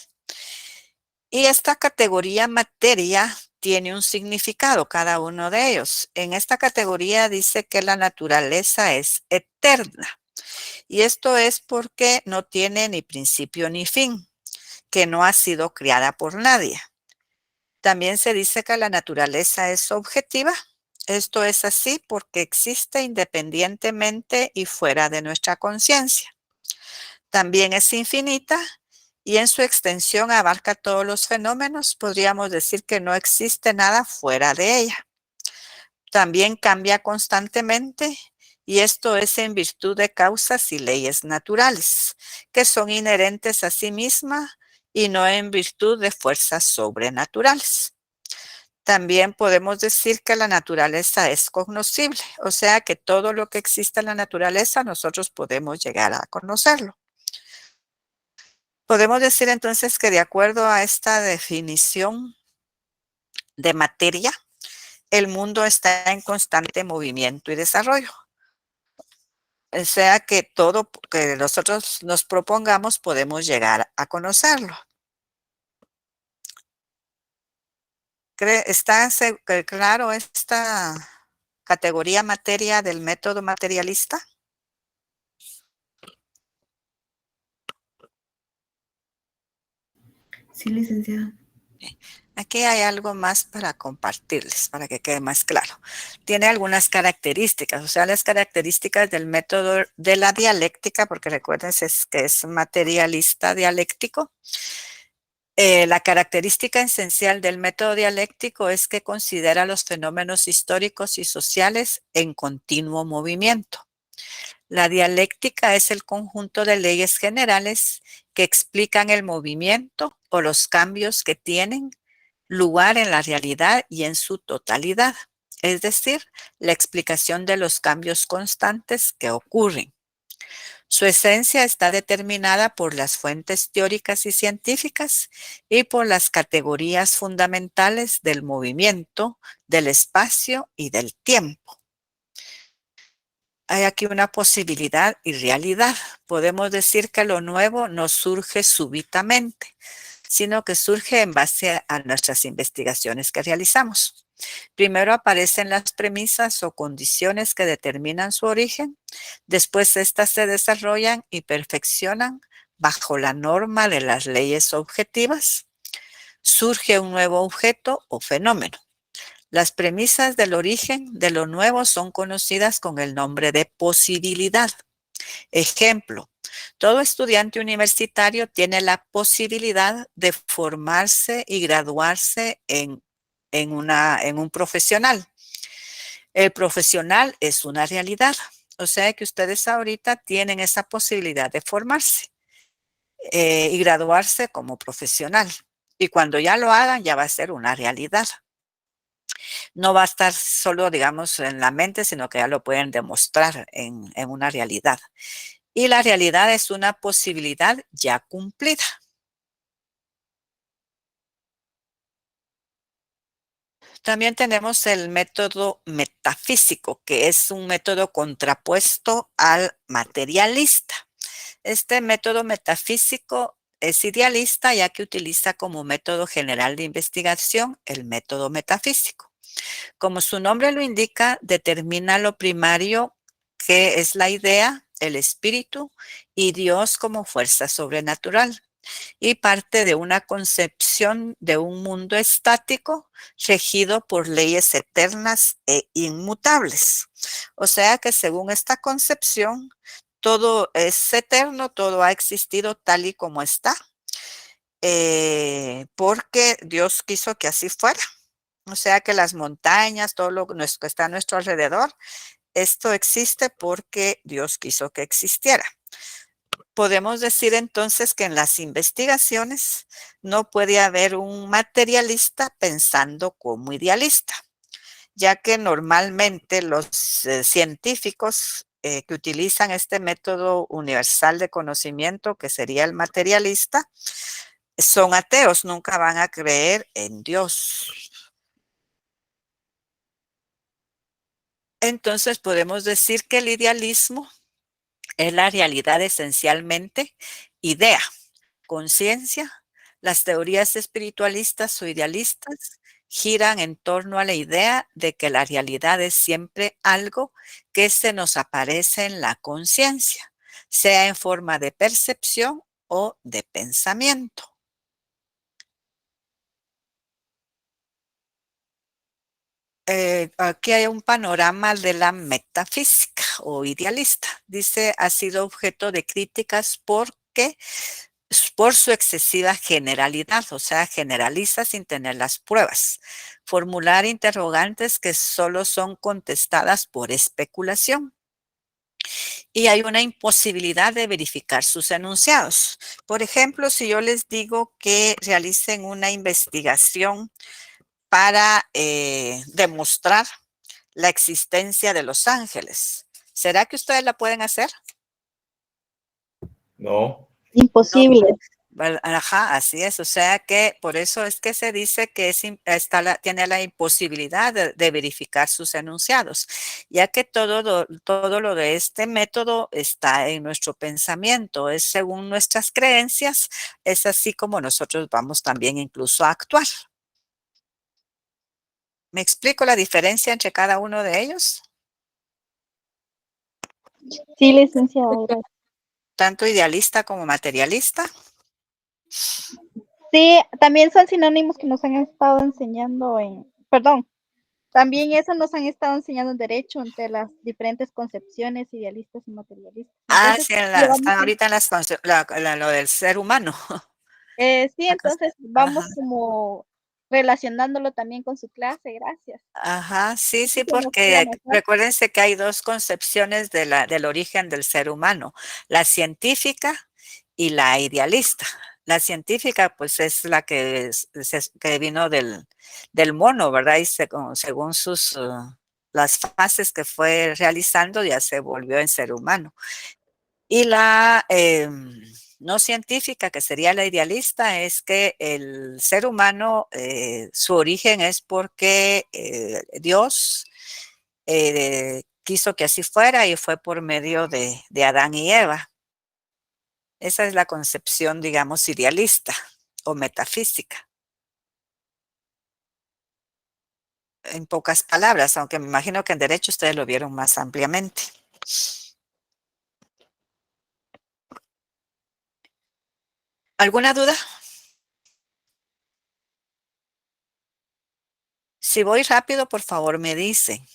Y esta categoría materia tiene un significado, cada uno de ellos. En esta categoría dice que la naturaleza es eterna. Y esto es porque no tiene ni principio ni fin, que no ha sido creada por nadie. También se dice que la naturaleza es objetiva. Esto es así porque existe independientemente y fuera de nuestra conciencia. También es infinita y en su extensión abarca todos los fenómenos. Podríamos decir que no existe nada fuera de ella. También cambia constantemente y esto es en virtud de causas y leyes naturales, que son inherentes a sí misma y no en virtud de fuerzas sobrenaturales. También podemos decir que la naturaleza es cognoscible, o sea que todo lo que existe en la naturaleza nosotros podemos llegar a conocerlo. Podemos decir entonces que de acuerdo a esta definición de materia, el mundo está en constante movimiento y desarrollo. O sea que todo que nosotros nos propongamos podemos llegar a conocerlo. ¿Está claro esta categoría materia del método materialista? Sí, licenciada. Aquí hay algo más para compartirles, para que quede más claro. Tiene algunas características, o sea, las características del método de la dialéctica, porque recuerden que es materialista dialéctico. La característica esencial del método dialéctico es que considera los fenómenos históricos y sociales en continuo movimiento. La dialéctica es el conjunto de leyes generales que explican el movimiento o los cambios que tienen lugar en la realidad y en su totalidad, es decir, la explicación de los cambios constantes que ocurren. Su esencia está determinada por las fuentes teóricas y científicas y por las categorías fundamentales del movimiento, del espacio y del tiempo. Hay aquí una posibilidad y realidad. Podemos decir que lo nuevo no surge súbitamente, sino que surge en base a nuestras investigaciones que realizamos. Primero aparecen las premisas o condiciones que determinan su origen, después estas se desarrollan y perfeccionan bajo la norma de las leyes objetivas. Surge un nuevo objeto o fenómeno. Las premisas del origen de lo nuevo son conocidas con el nombre de posibilidad. Ejemplo, todo estudiante universitario tiene la posibilidad de formarse y graduarse en un profesional. El profesional es una realidad, o sea que ustedes ahorita tienen esa posibilidad de formarse y graduarse como profesional. Y cuando ya lo hagan, ya va a ser una realidad. No va a estar solo, digamos, en la mente, sino que ya lo pueden demostrar en una realidad. Y la realidad es una posibilidad ya cumplida. También tenemos el método metafísico, que es un método contrapuesto al materialista. Este método metafísico es idealista, ya que utiliza como método general de investigación el método metafísico. Como su nombre lo indica, determina lo primario, que es la idea, el espíritu y Dios como fuerza sobrenatural, y parte de una concepción de un mundo estático regido por leyes eternas e inmutables. O sea que según esta concepción, todo es eterno, todo ha existido tal y como está, porque Dios quiso que así fuera. O sea que las montañas, todo lo que está a nuestro alrededor, esto existe porque Dios quiso que existiera. Podemos decir entonces que en las investigaciones no puede haber un materialista pensando como idealista, ya que normalmente los científicos que utilizan este método universal de conocimiento, que sería el materialista, son ateos, nunca van a creer en Dios. Entonces podemos decir que el idealismo es la realidad esencialmente idea, conciencia. Las teorías espiritualistas o idealistas giran en torno a la idea de que la realidad es siempre algo que se nos aparece en la conciencia, sea en forma de percepción o de pensamiento. Aquí hay un panorama de la metafísica o idealista. Dice, ha sido objeto de críticas por su excesiva generalidad, o sea, generaliza sin tener las pruebas. Formular interrogantes que solo son contestadas por especulación. Y hay una imposibilidad de verificar sus enunciados. Por ejemplo, si yo les digo que realicen una investigación para demostrar la existencia de los ángeles, ¿será que ustedes la pueden hacer? No. Imposible. Ajá, así es, o sea que por eso es que se dice que tiene la imposibilidad de verificar sus enunciados, ya que todo lo de este método está en nuestro pensamiento, es según nuestras creencias, es así como nosotros vamos también incluso a actuar. ¿Me explico la diferencia entre cada uno de ellos? Sí, licenciada. Tanto idealista como materialista. Sí, también son sinónimos que nos han estado enseñando también eso nos han estado enseñando en derecho entre las diferentes concepciones idealistas y materialistas. Entonces, Sí, llevamos, están ahorita en lo del ser humano. sí, La cosa- entonces Ajá. vamos como relacionándolo también con su clase, gracias. Ajá, sí, sí, Se nos queda porque mejor. recuérdense que hay dos concepciones del origen del ser humano, la científica y la idealista. La científica, pues, es la que vino del mono, ¿verdad? Y según las fases que fue realizando, ya se volvió en ser humano. Y la no científica, que sería la idealista, es que el ser humano, su origen es porque Dios quiso que así fuera y fue por medio de Adán y Eva. Esa es la concepción, digamos, idealista o metafísica, en pocas palabras, aunque me imagino que en derecho ustedes lo vieron más ampliamente. ¿Alguna duda? Si voy rápido, por favor, me dicen.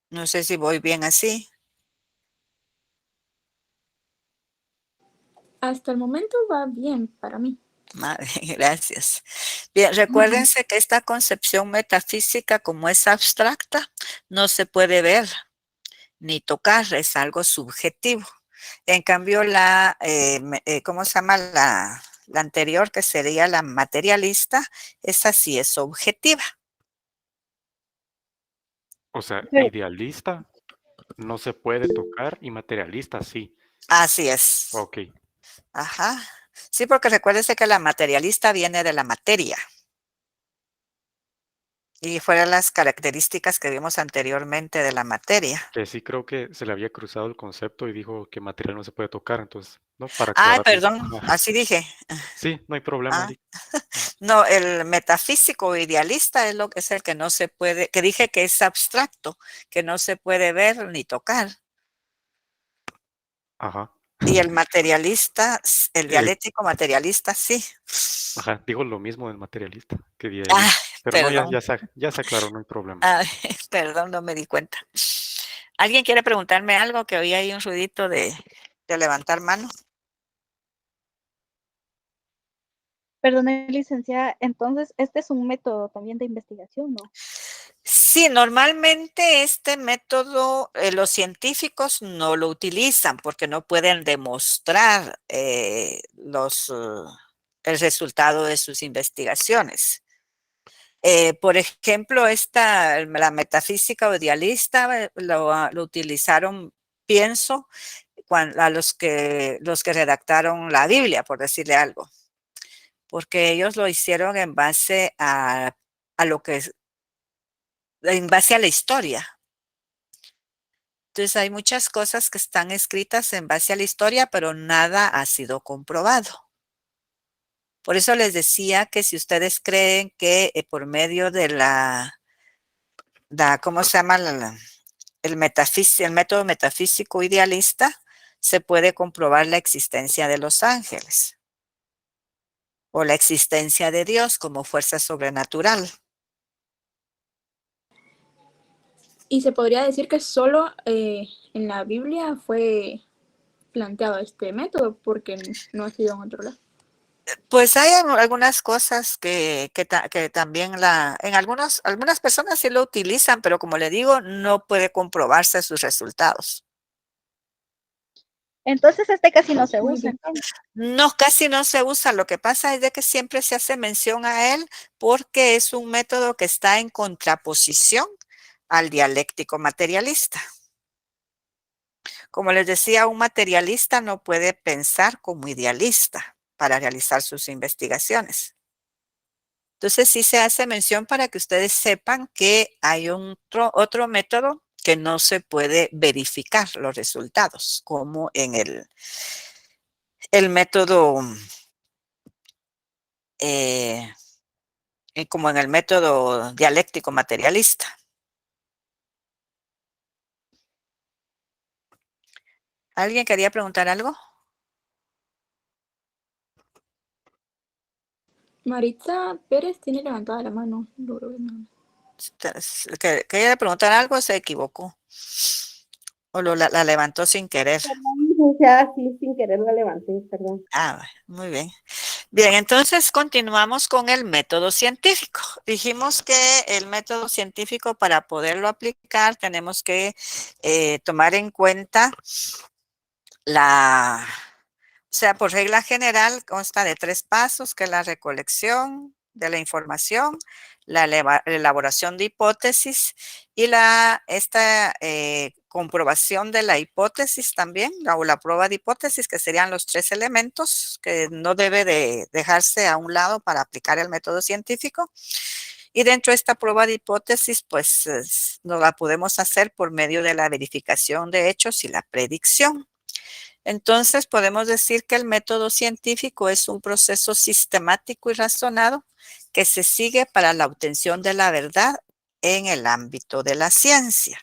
No sé si voy bien así. Hasta el momento va bien para mí. Gracias. Bien, recuérdense que esta concepción metafísica, como es abstracta, no se puede ver ni tocar, es algo subjetivo. En cambio, ¿cómo se llama? La anterior, que sería la materialista, esa sí es objetiva. O sea, Pero- idealista no se puede tocar y materialista sí. Así es. Ok. Ajá. Sí, porque recuérdense que la materialista viene de la materia. Y fueron las características que vimos anteriormente de la materia. Que sí creo que se le había cruzado el concepto y dijo que material no se puede tocar, entonces, ¿no? Para Ay, aclararlo. perdón, Ajá. así dije. Sí, no hay problema, Ah, Eric. no, el metafísico idealista es el que no se puede, que dije que es abstracto, que no se puede ver ni tocar. Ajá. Y el materialista, el Eh, dialéctico materialista, sí. ajá, digo lo mismo del materialista que Ah, idealista. Pero no, perdón. ya se aclaró, no hay problema. Ah, perdón, no me di cuenta. ¿Alguien quiere preguntarme algo? Que oí ahí un ruidito de levantar mano. Perdone, licenciada, entonces este es un método también de investigación, ¿no? Sí, normalmente este método los científicos no lo utilizan porque no pueden demostrar el resultado de sus investigaciones. Por ejemplo, la metafísica o idealista lo utilizaron, pienso, a los que redactaron la Biblia, por decirle algo, porque ellos lo hicieron en base a la historia. Entonces hay muchas cosas que están escritas en base a la historia, pero nada ha sido comprobado. Por eso les decía que si ustedes creen que por medio de ¿cómo se llama? El método metafísico idealista, se puede comprobar la existencia de los ángeles o la existencia de Dios como fuerza sobrenatural. Y se podría decir que solo en la Biblia fue planteado este método porque no ha sido en otro lado. Pues hay algunas cosas que también en algunas personas sí lo utilizan, pero como le digo, no puede comprobarse sus resultados. Entonces este casi no se Muy usa. bien. No, casi no se usa. Lo que pasa es de que siempre se hace mención a él porque es un método que está en contraposición al dialéctico materialista. Como les decía, un materialista no puede pensar como idealista para realizar sus investigaciones. Entonces sí se hace mención para que ustedes sepan que hay otro método que no se puede verificar los resultados, como en el método, eh, como en el método dialéctico materialista. ¿Alguien quería preguntar algo? Maritza Pérez tiene levantada la mano. Quería preguntar algo, se equivocó. O la levantó sin querer. Perdón, licenciada, sí, sin querer la levanté, perdón. Muy bien. Bien, entonces continuamos con el método científico. Dijimos que el método científico, para poderlo aplicar, tenemos que tomar en cuenta por regla general, consta de 3 pasos, que es la recolección de la información, la elaboración de hipótesis y esta comprobación de la hipótesis también, o la prueba de hipótesis, que serían los 3 elementos que no debe de dejarse a un lado para aplicar el método científico. Y dentro de esta prueba de hipótesis, pues nos la podemos hacer por medio de la verificación de hechos y la predicción. Entonces, podemos decir que el método científico es un proceso sistemático y razonado que se sigue para la obtención de la verdad en el ámbito de la ciencia.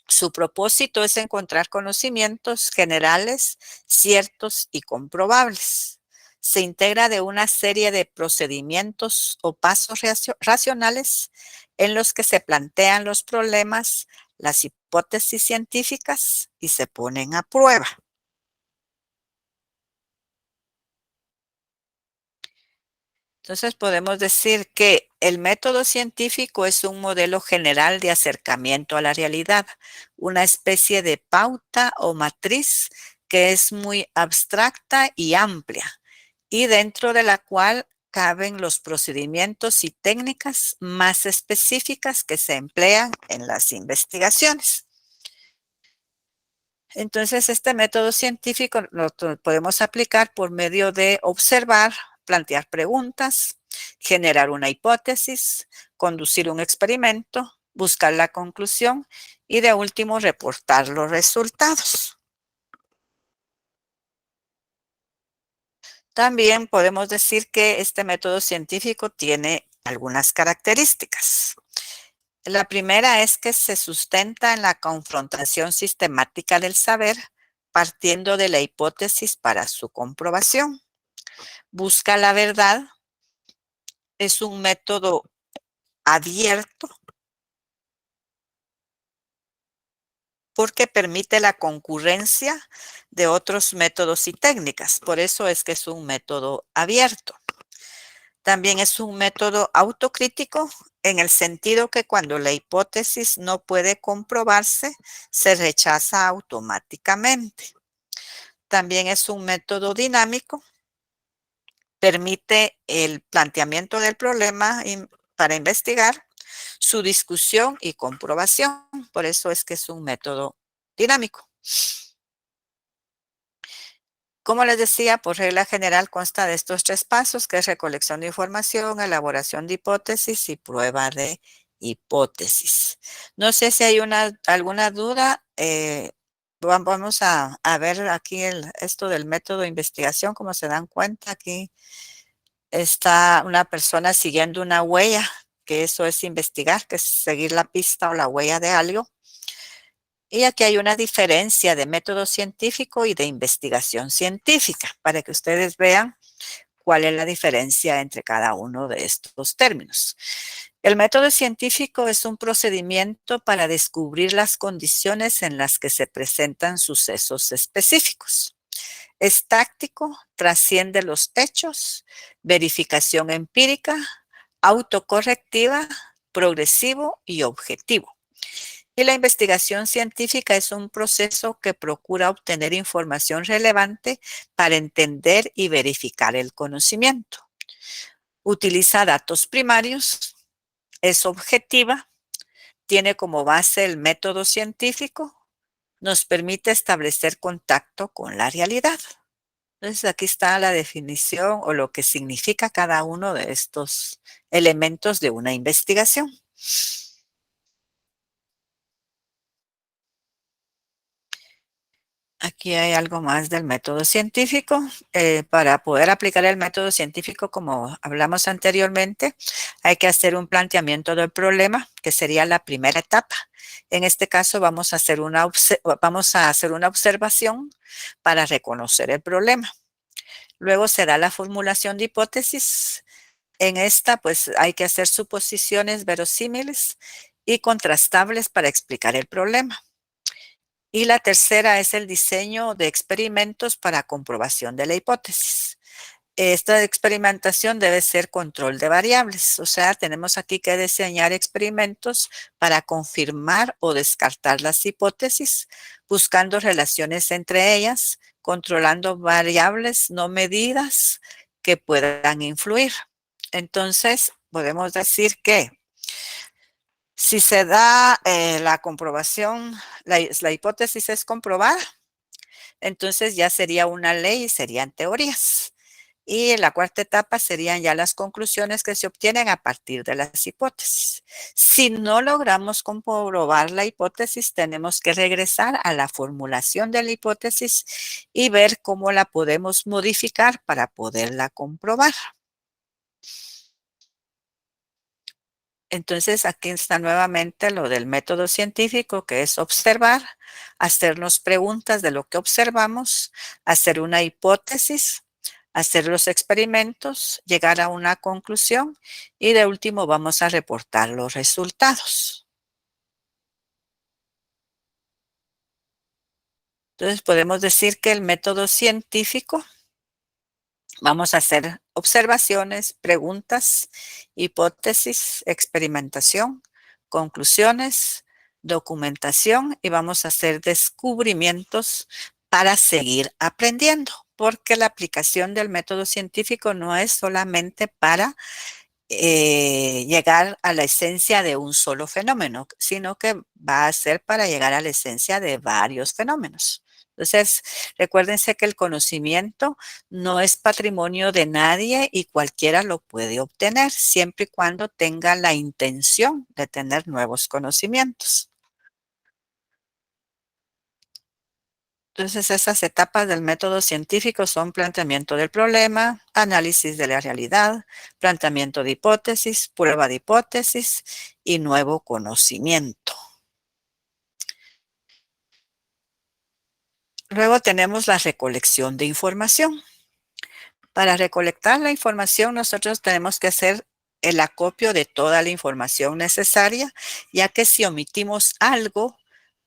Su propósito es encontrar conocimientos generales, ciertos y comprobables. Se integra de una serie de procedimientos o pasos racionales en los que se plantean los problemas, las hipótesis científicas y se ponen a prueba. Entonces podemos decir que el método científico es un modelo general de acercamiento a la realidad, una especie de pauta o matriz que es muy abstracta y amplia, y dentro de la cual caben los procedimientos y técnicas más específicas que se emplean en las investigaciones. Entonces, este método científico lo podemos aplicar por medio de observar, plantear preguntas, generar una hipótesis, conducir un experimento, buscar la conclusión y de último reportar los resultados. También podemos decir que este método científico tiene algunas características. La primera es que se sustenta en la confrontación sistemática del saber, partiendo de la hipótesis para su comprobación. Busca la verdad. Es un método abierto porque permite la concurrencia de otros métodos y técnicas. Por eso es que es un método abierto. También es un método autocrítico en el sentido que cuando la hipótesis no puede comprobarse, se rechaza automáticamente. También es un método dinámico. Permite el planteamiento del problema para investigar, su discusión y comprobación. Por eso es que es un método dinámico. Como les decía, por regla general consta de estos 3 pasos, que es recolección de información, elaboración de hipótesis y prueba de hipótesis. No sé si hay alguna duda. Vamos a ver aquí esto del método de investigación. Como se dan cuenta, aquí está una persona siguiendo una huella, que eso es investigar, que es seguir la pista o la huella de algo. Y aquí hay una diferencia de método científico y de investigación científica, para que ustedes vean cuál es la diferencia entre cada uno de estos términos. El método científico es un procedimiento para descubrir las condiciones en las que se presentan sucesos específicos. Es táctico, trasciende los hechos, verificación empírica, autocorrectiva, progresivo y objetivo. Y la investigación científica es un proceso que procura obtener información relevante para entender y verificar el conocimiento. Utiliza datos primarios, es objetiva, tiene como base el método científico, nos permite establecer contacto con la realidad. Entonces aquí está la definición o lo que significa cada uno de estos elementos de una investigación. Aquí hay algo más del método científico. Para poder aplicar el método científico, como hablamos anteriormente, hay que hacer un planteamiento del problema, que sería la primera etapa. En este caso vamos a hacer una observación para reconocer el problema. Luego se da la formulación de hipótesis. En esta, pues hay que hacer suposiciones verosímiles y contrastables para explicar el problema. Y la tercera es el diseño de experimentos para comprobación de la hipótesis. Esta experimentación debe ser control de variables, o sea, tenemos aquí que diseñar experimentos para confirmar o descartar las hipótesis, buscando relaciones entre ellas, controlando variables no medidas que puedan influir. Entonces, podemos decir que si se da la comprobación, la hipótesis es comprobada, entonces ya sería una ley y serían teorías. Y en la cuarta etapa serían ya las conclusiones que se obtienen a partir de las hipótesis. Si no logramos comprobar la hipótesis, tenemos que regresar a la formulación de la hipótesis y ver cómo la podemos modificar para poderla comprobar. Entonces, aquí está nuevamente lo del método científico, que es observar, hacernos preguntas de lo que observamos, hacer una hipótesis, hacer los experimentos, llegar a una conclusión y de último vamos a reportar los resultados. Entonces, podemos decir que el método científico, vamos a hacer observaciones, preguntas, hipótesis, experimentación, conclusiones, documentación y vamos a hacer descubrimientos para seguir aprendiendo, porque la aplicación del método científico no es solamente para llegar a la esencia de un solo fenómeno, sino que va a ser para llegar a la esencia de varios fenómenos. Entonces, recuérdense que el conocimiento no es patrimonio de nadie y cualquiera lo puede obtener, siempre y cuando tenga la intención de tener nuevos conocimientos. Entonces, esas etapas del método científico son planteamiento del problema, análisis de la realidad, planteamiento de hipótesis, prueba de hipótesis y nuevo conocimiento. Luego tenemos la recolección de información. Para recolectar la información, nosotros tenemos que hacer el acopio de toda la información necesaria, ya que si omitimos algo,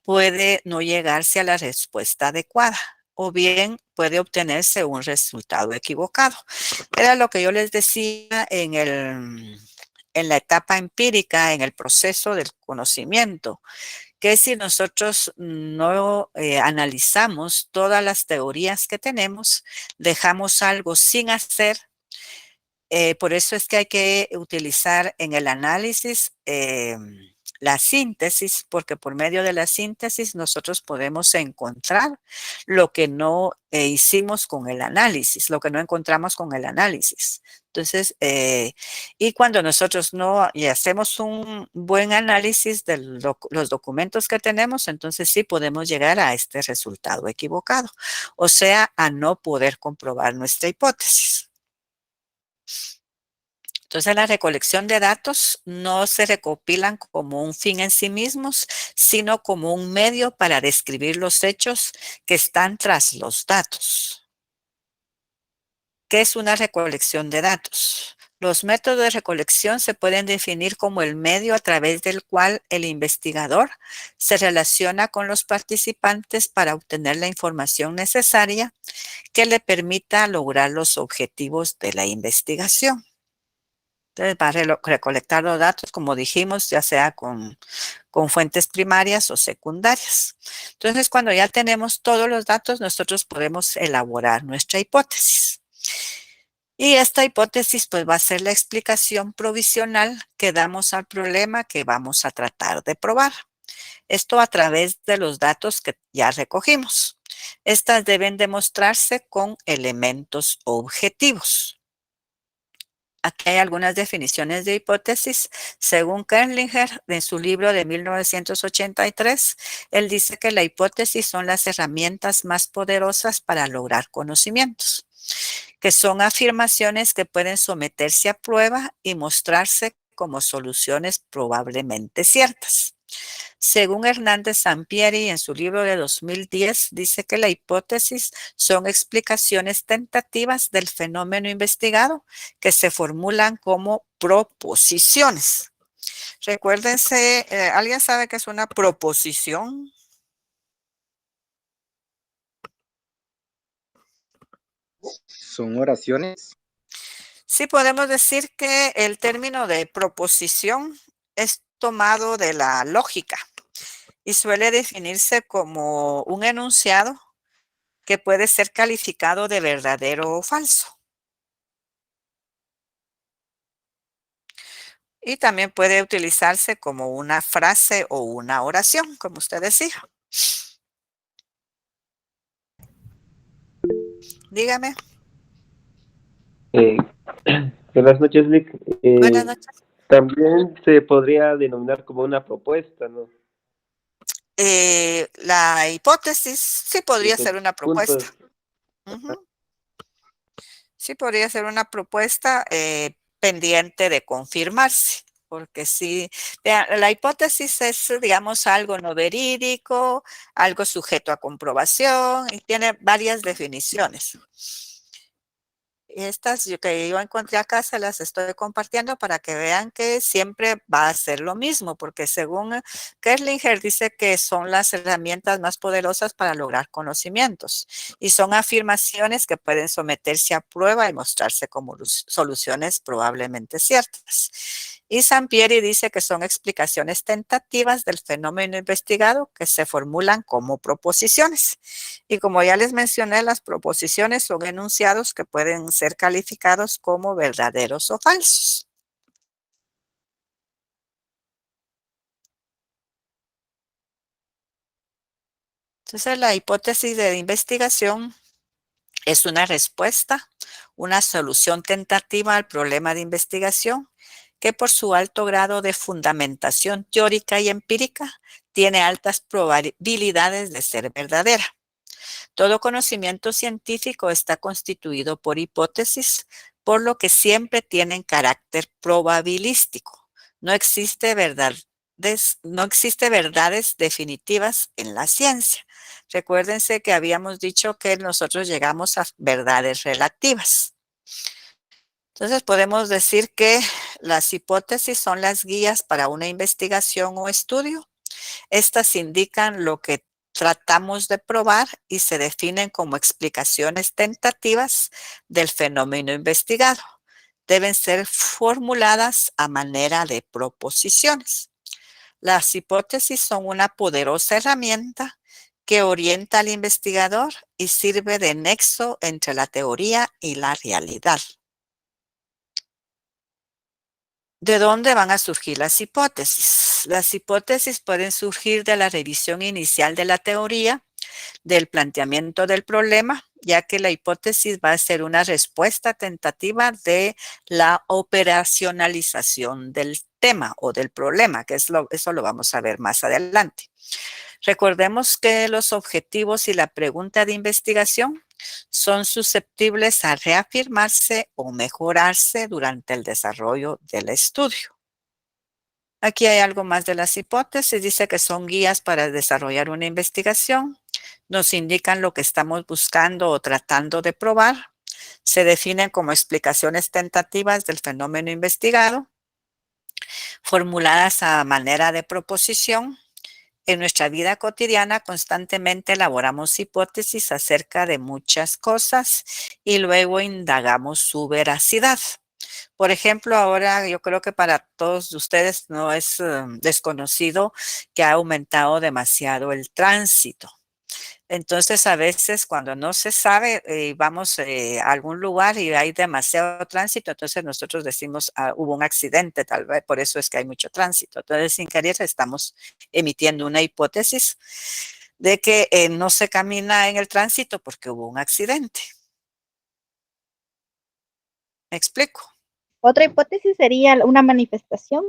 puede no llegarse a la respuesta adecuada o bien puede obtenerse un resultado equivocado. Era lo que yo les decía en la etapa empírica, en el proceso del conocimiento, que si nosotros no analizamos todas las teorías que tenemos, dejamos algo sin hacer. Por eso es que hay que utilizar en el análisis la síntesis, porque por medio de la síntesis nosotros podemos encontrar lo que no hicimos con el análisis, lo que no encontramos con el análisis. Entonces, y cuando nosotros no hacemos un buen análisis de los documentos que tenemos, entonces sí podemos llegar a este resultado equivocado, o sea, a no poder comprobar nuestra hipótesis. Entonces, la recolección de datos no se recopilan como un fin en sí mismos, sino como un medio para describir los hechos que están tras los datos. ¿Qué es una recolección de datos? Los métodos de recolección se pueden definir como el medio a través del cual el investigador se relaciona con los participantes para obtener la información necesaria que le permita lograr los objetivos de la investigación. Entonces, va a recolectar los datos, como dijimos, ya sea con fuentes primarias o secundarias. Entonces, cuando ya tenemos todos los datos, nosotros podemos elaborar nuestra hipótesis. Y esta hipótesis, pues, va a ser la explicación provisional que damos al problema que vamos a tratar de probar. Esto a través de los datos que ya recogimos. Estas deben demostrarse con elementos objetivos. Aquí hay algunas definiciones de hipótesis. Según Kerlinger, en su libro de 1983, él dice que la hipótesis son las herramientas más poderosas para lograr conocimientos, que son afirmaciones que pueden someterse a prueba y mostrarse como soluciones probablemente ciertas. Según Hernández Sampieri, en su libro de 2010, dice que la hipótesis son explicaciones tentativas del fenómeno investigado que se formulan como proposiciones. Recuérdense, ¿alguien sabe qué es una proposición? ¿Son oraciones? Sí, podemos decir que el término de proposición es tomado de la lógica y suele definirse como un enunciado que puede ser calificado de verdadero o falso. Y también puede utilizarse como una frase o una oración, como usted decía. Dígame. Buenas noches, Vic. Buenas noches. También se podría denominar como una propuesta, ¿no? La hipótesis sí podría Dice ser una propuesta. puntos. Sí podría ser una propuesta pendiente de confirmarse, porque sí, la hipótesis es, digamos, algo no verídico, algo sujeto a comprobación y tiene varias definiciones. Estas que yo encontré acá se las estoy compartiendo para que vean que siempre va a ser lo mismo, porque según Kerlinger dice que son las herramientas más poderosas para lograr conocimientos y son afirmaciones que pueden someterse a prueba y mostrarse como soluciones probablemente ciertas. Y Sampieri dice que son explicaciones tentativas del fenómeno investigado que se formulan como proposiciones. Y como ya les mencioné, las proposiciones son enunciados que pueden ser calificados como verdaderos o falsos. Entonces, la hipótesis de investigación es una respuesta, una solución tentativa al problema de investigación que por su alto grado de fundamentación teórica y empírica tiene altas probabilidades de ser verdadera. Todo conocimiento científico está constituido por hipótesis, por lo que siempre tienen carácter probabilístico. No existe verdades definitivas en la ciencia. Recuérdense que habíamos dicho que nosotros llegamos a verdades relativas. Entonces podemos decir que las hipótesis son las guías para una investigación o estudio. Estas indican lo que tratamos de probar y se definen como explicaciones tentativas del fenómeno investigado. Deben ser formuladas a manera de proposiciones. Las hipótesis son una poderosa herramienta que orienta al investigador y sirve de nexo entre la teoría y la realidad. ¿De dónde van a surgir las hipótesis? Las hipótesis pueden surgir de la revisión inicial de la teoría, del planteamiento del problema, ya que la hipótesis va a ser una respuesta tentativa de la operacionalización del tema o del problema, que eso lo vamos a ver más adelante. Recordemos que los objetivos y la pregunta de investigación son susceptibles a reafirmarse o mejorarse durante el desarrollo del estudio. Aquí hay algo más de las hipótesis. Dice que son guías para desarrollar una investigación. Nos indican lo que estamos buscando o tratando de probar. Se definen como explicaciones tentativas del fenómeno investigado, formuladas a manera de proposición. En nuestra vida cotidiana constantemente elaboramos hipótesis acerca de muchas cosas y luego indagamos su veracidad. Por ejemplo, ahora yo creo que para todos ustedes no es desconocido que ha aumentado demasiado el tránsito. Entonces, a veces cuando no se sabe, vamos a algún lugar y hay demasiado tránsito, entonces nosotros decimos, hubo un accidente, tal vez por eso es que hay mucho tránsito. Entonces, sin querer, estamos emitiendo una hipótesis de que no se camina en el tránsito porque hubo un accidente. ¿Me explico? Otra hipótesis sería una manifestación.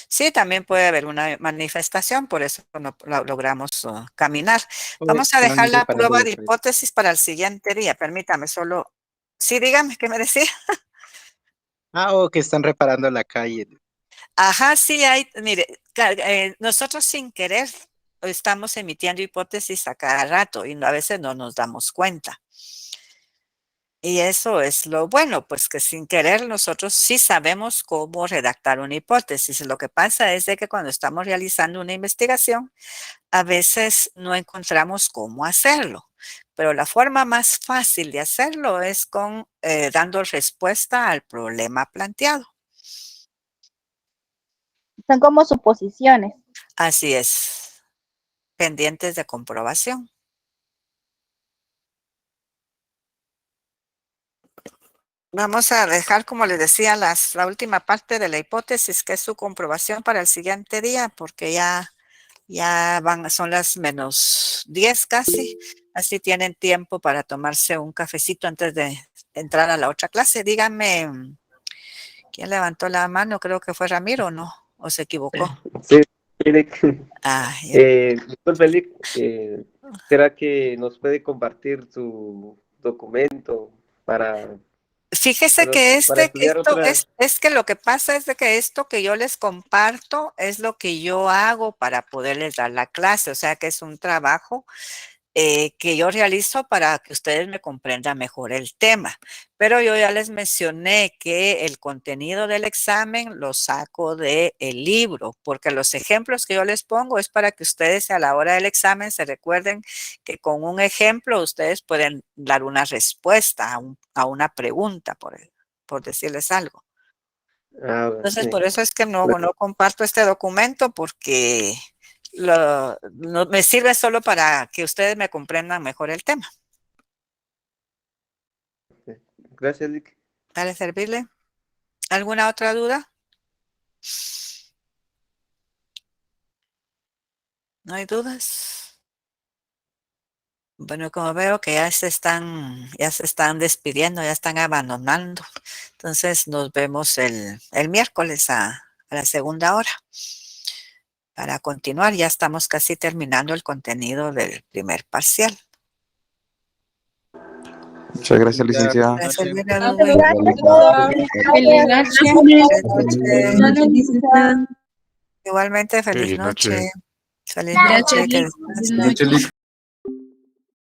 Sí, también puede haber una manifestación, por eso no logramos caminar. Vamos a dejar la prueba de hipótesis para el siguiente día. Permítame solo. Sí, dígame, ¿qué me decía? O que están reparando la calle. Ajá, sí hay, mire, nosotros sin querer estamos emitiendo hipótesis a cada rato y a veces no nos damos cuenta. Y eso es lo bueno, pues que sin querer nosotros sí sabemos cómo redactar una hipótesis. Lo que pasa es de que cuando estamos realizando una investigación, a veces no encontramos cómo hacerlo. Pero la forma más fácil de hacerlo es dando respuesta al problema planteado. Son como suposiciones. Así es, pendientes de comprobación. Vamos a dejar, como les decía, la última parte de la hipótesis, que es su comprobación para el siguiente día, porque ya son las -10 casi. Así tienen tiempo para tomarse un cafecito antes de entrar a la otra clase. Díganme, ¿quién levantó la mano? Creo que fue Ramiro, ¿no? ¿O se equivocó? Sí, Eric. Doctor Félix, ¿será que nos puede compartir su documento para... Fíjese que estudiar es que lo que pasa es de que esto que yo les comparto es lo que yo hago para poderles dar la clase, o sea que es un trabajo que yo realizo para que ustedes me comprendan mejor el tema. Pero yo ya les mencioné que el contenido del examen lo saco del libro, porque los ejemplos que yo les pongo es para que ustedes a la hora del examen se recuerden que con un ejemplo ustedes pueden dar una respuesta a una pregunta, por decirles algo. Entonces, por eso es que no comparto este documento, porque me sirve solo para que ustedes me comprendan mejor el tema. Gracias, Lick. ¿Para servirle? ¿Alguna otra duda? ¿No hay dudas? Bueno, como veo que ya se están despidiendo, ya están abandonando. Entonces nos vemos el miércoles a la segunda hora. Para continuar, ya estamos casi terminando el contenido del primer parcial. Muchas gracias, licenciada. Igualmente, feliz noche. Feliz Gracias, noche.